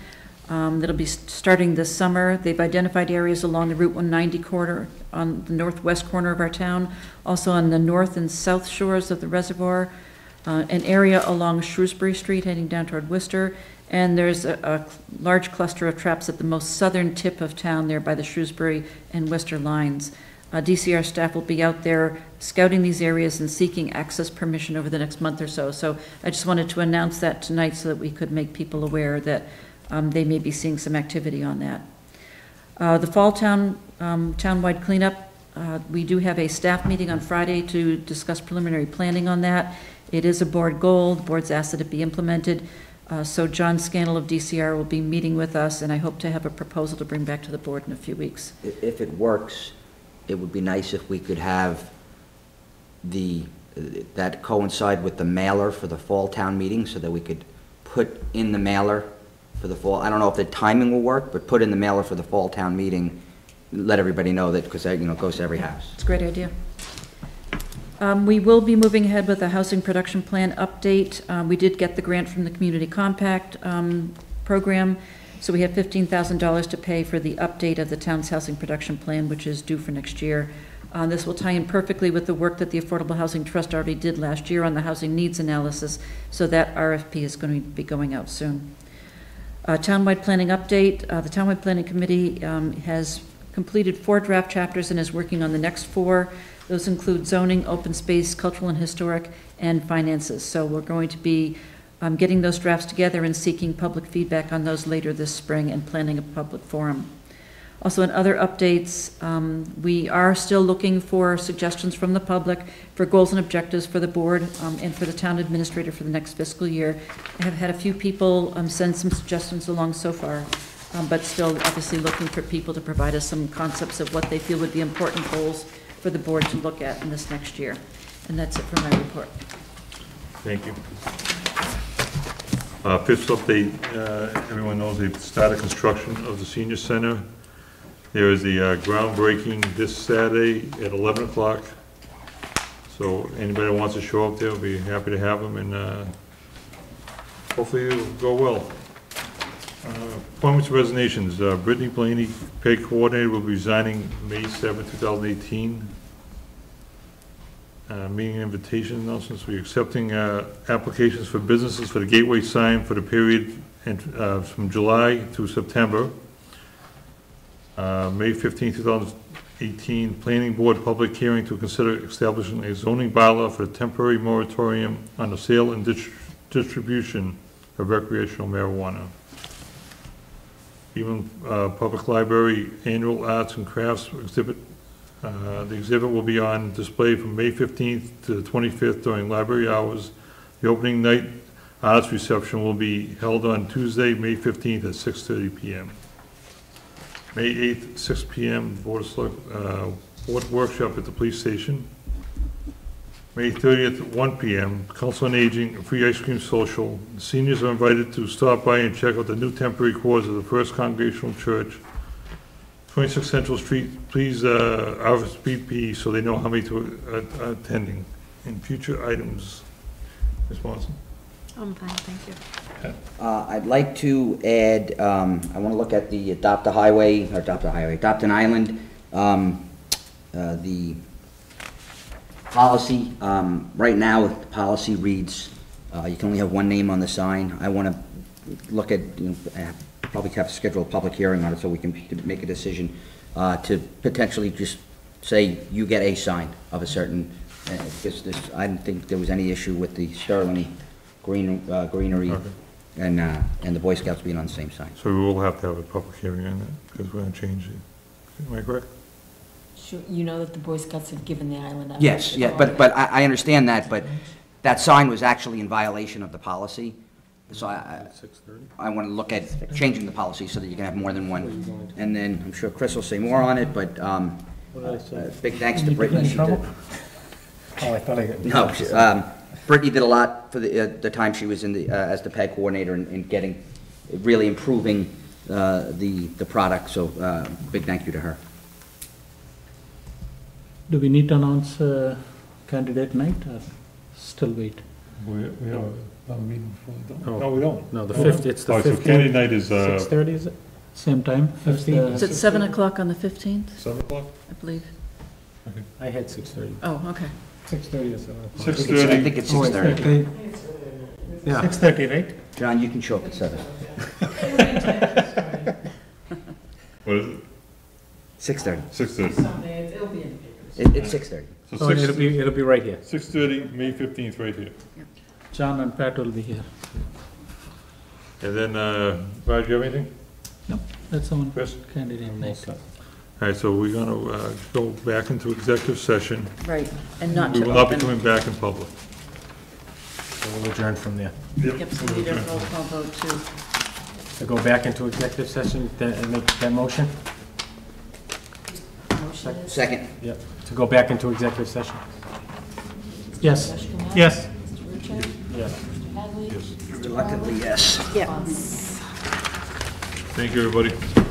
That'll be starting this summer. They've identified areas along the Route 190 corridor on the northwest corner of our town, also on the north and south shores of the reservoir, an area along Shrewsbury Street heading down toward Worcester, and there's a large cluster of traps at the most southern tip of town there by the Shrewsbury and Worcester lines. DCR staff will be out there scouting these areas and seeking access permission over the next month or so. So I just wanted to announce that tonight so that we could make people aware that they may be seeing some activity on that. The fall townwide cleanup, we do have a staff meeting on Friday to discuss preliminary planning on that. It is a board goal. The board's asked that it be implemented. So John Scannell of DCR will be meeting with us, and I hope to have a proposal to bring back to the board in a few weeks. If it works, it would be nice if we could have that coincide with the mailer for the fall town meeting, so that we could put in the mailer for the fall. I don't know if the timing will work, but put in the mailer for the fall town meeting, let everybody know that, because that, it goes to every house. It's a great idea. We will be moving ahead with a housing production plan update. We did get the grant from the Community Compact program, so we have $15,000 to pay for the update of the town's housing production plan, which is due for next year. This will tie in perfectly with the work that the Affordable Housing Trust already did last year on the housing needs analysis, so that RFP is going to be going out soon. Townwide planning update. The Townwide Planning Committee has completed 4 draft chapters and is working on the next 4. Those include zoning, open space, cultural and historic, and finances. So we're going to be getting those drafts together and seeking public feedback on those later this spring and planning a public forum. Also, in other updates, we are still looking for suggestions from the public for goals and objectives for the board and for the town administrator for the next fiscal year. I have had a few people send some suggestions along so far, but still obviously looking for people to provide us some concepts of what they feel would be important goals for the board to look at in this next year. And that's it for my report. Thank you. Fifth update, everyone knows they've started construction of the senior center. There is the groundbreaking this Saturday at 11 o'clock. So anybody that wants to show up there, we'll be happy to have them, and hopefully it'll go well. Appointments and resignations. Brittany Blaney, pay coordinator, will be resigning May 7, 2018. Meeting invitation announcements. We're accepting applications for businesses for the gateway sign for the period from July to September. May 15, 2018, Planning Board public hearing to consider establishing a zoning bylaw for a temporary moratorium on the sale and distribution of recreational marijuana. Even Public Library Annual Arts and Crafts exhibit. The exhibit will be on display from May 15th to the 25th during library hours. The opening night arts reception will be held on Tuesday, May 15th at 6:30 p.m. May 8th, 6 p.m., board workshop at the police station. May 30th, 1 p.m., Council on Aging, free ice cream social. The seniors are invited to stop by and check out the new temporary quarters of the First Congregational Church, 26 Central Street. Please RSVP so they know how many are attending. And future items. Ms. Monson? I'm fine, thank you. I'd like to add, I want to look at the Adopt an Island, the policy. Right now, the policy reads, you can only have one name on the sign. I want to look at, probably have to schedule a public hearing on it so we can make a decision to potentially just say you get a sign of a certain, because I didn't think there was any issue with the Sterling greenery. Okay. And the Boy Scouts being on the same sign. So we will have to have a public hearing on that, because we're going to change it. Am I correct? Sure, you know that the Boy Scouts have given the island out. Yes, yeah, but I understand that, but that sign was actually in violation of the policy. So $6:30? I want to look at changing the policy so that you can have more than one. And then I'm sure Chris will say more on it, but big thanks to Brittany. She did- Oh, I thought I got. No, Brittany did a lot for the time she was in the, as the PEG coordinator in getting, really improving the product, so big thank you to her. Do we need to announce candidate night or still wait? We have a meeting before we don't. Oh. No, we don't. No, the 5th, it's the All right, so 15th. candidate night is, 6:30, is it? Same time? as the- Is it 7 o'clock on the 15th, 7 o'clock? I believe? I had 6:30. Oh, okay. 6:30 or 7 o'clock. 6:30. I think it's 6:30. Yeah. 6:30, right? John, you can show up at 7. What is it? 6:30. 6:30. It'll be in the papers. It's 6:30. So Oh, it'll be right here. 6:30, May 15th, right here. John and Pat will be here. And then, Raj, you have anything? No, that's the one Chris? candidate night. All right, so we're gonna go back into executive session. Right, and not We to will not be open. coming back in public. So we'll adjourn from there. Yep, so we need a roll call vote too. To go back into executive session, make that motion? Motion is, Second. Yep. To go back into executive session? Yes, Josh Kamal? yes. Mr. Rucho? Yes. Mr. Hadley? Reluctantly, yes. Yeah. Thank you, everybody.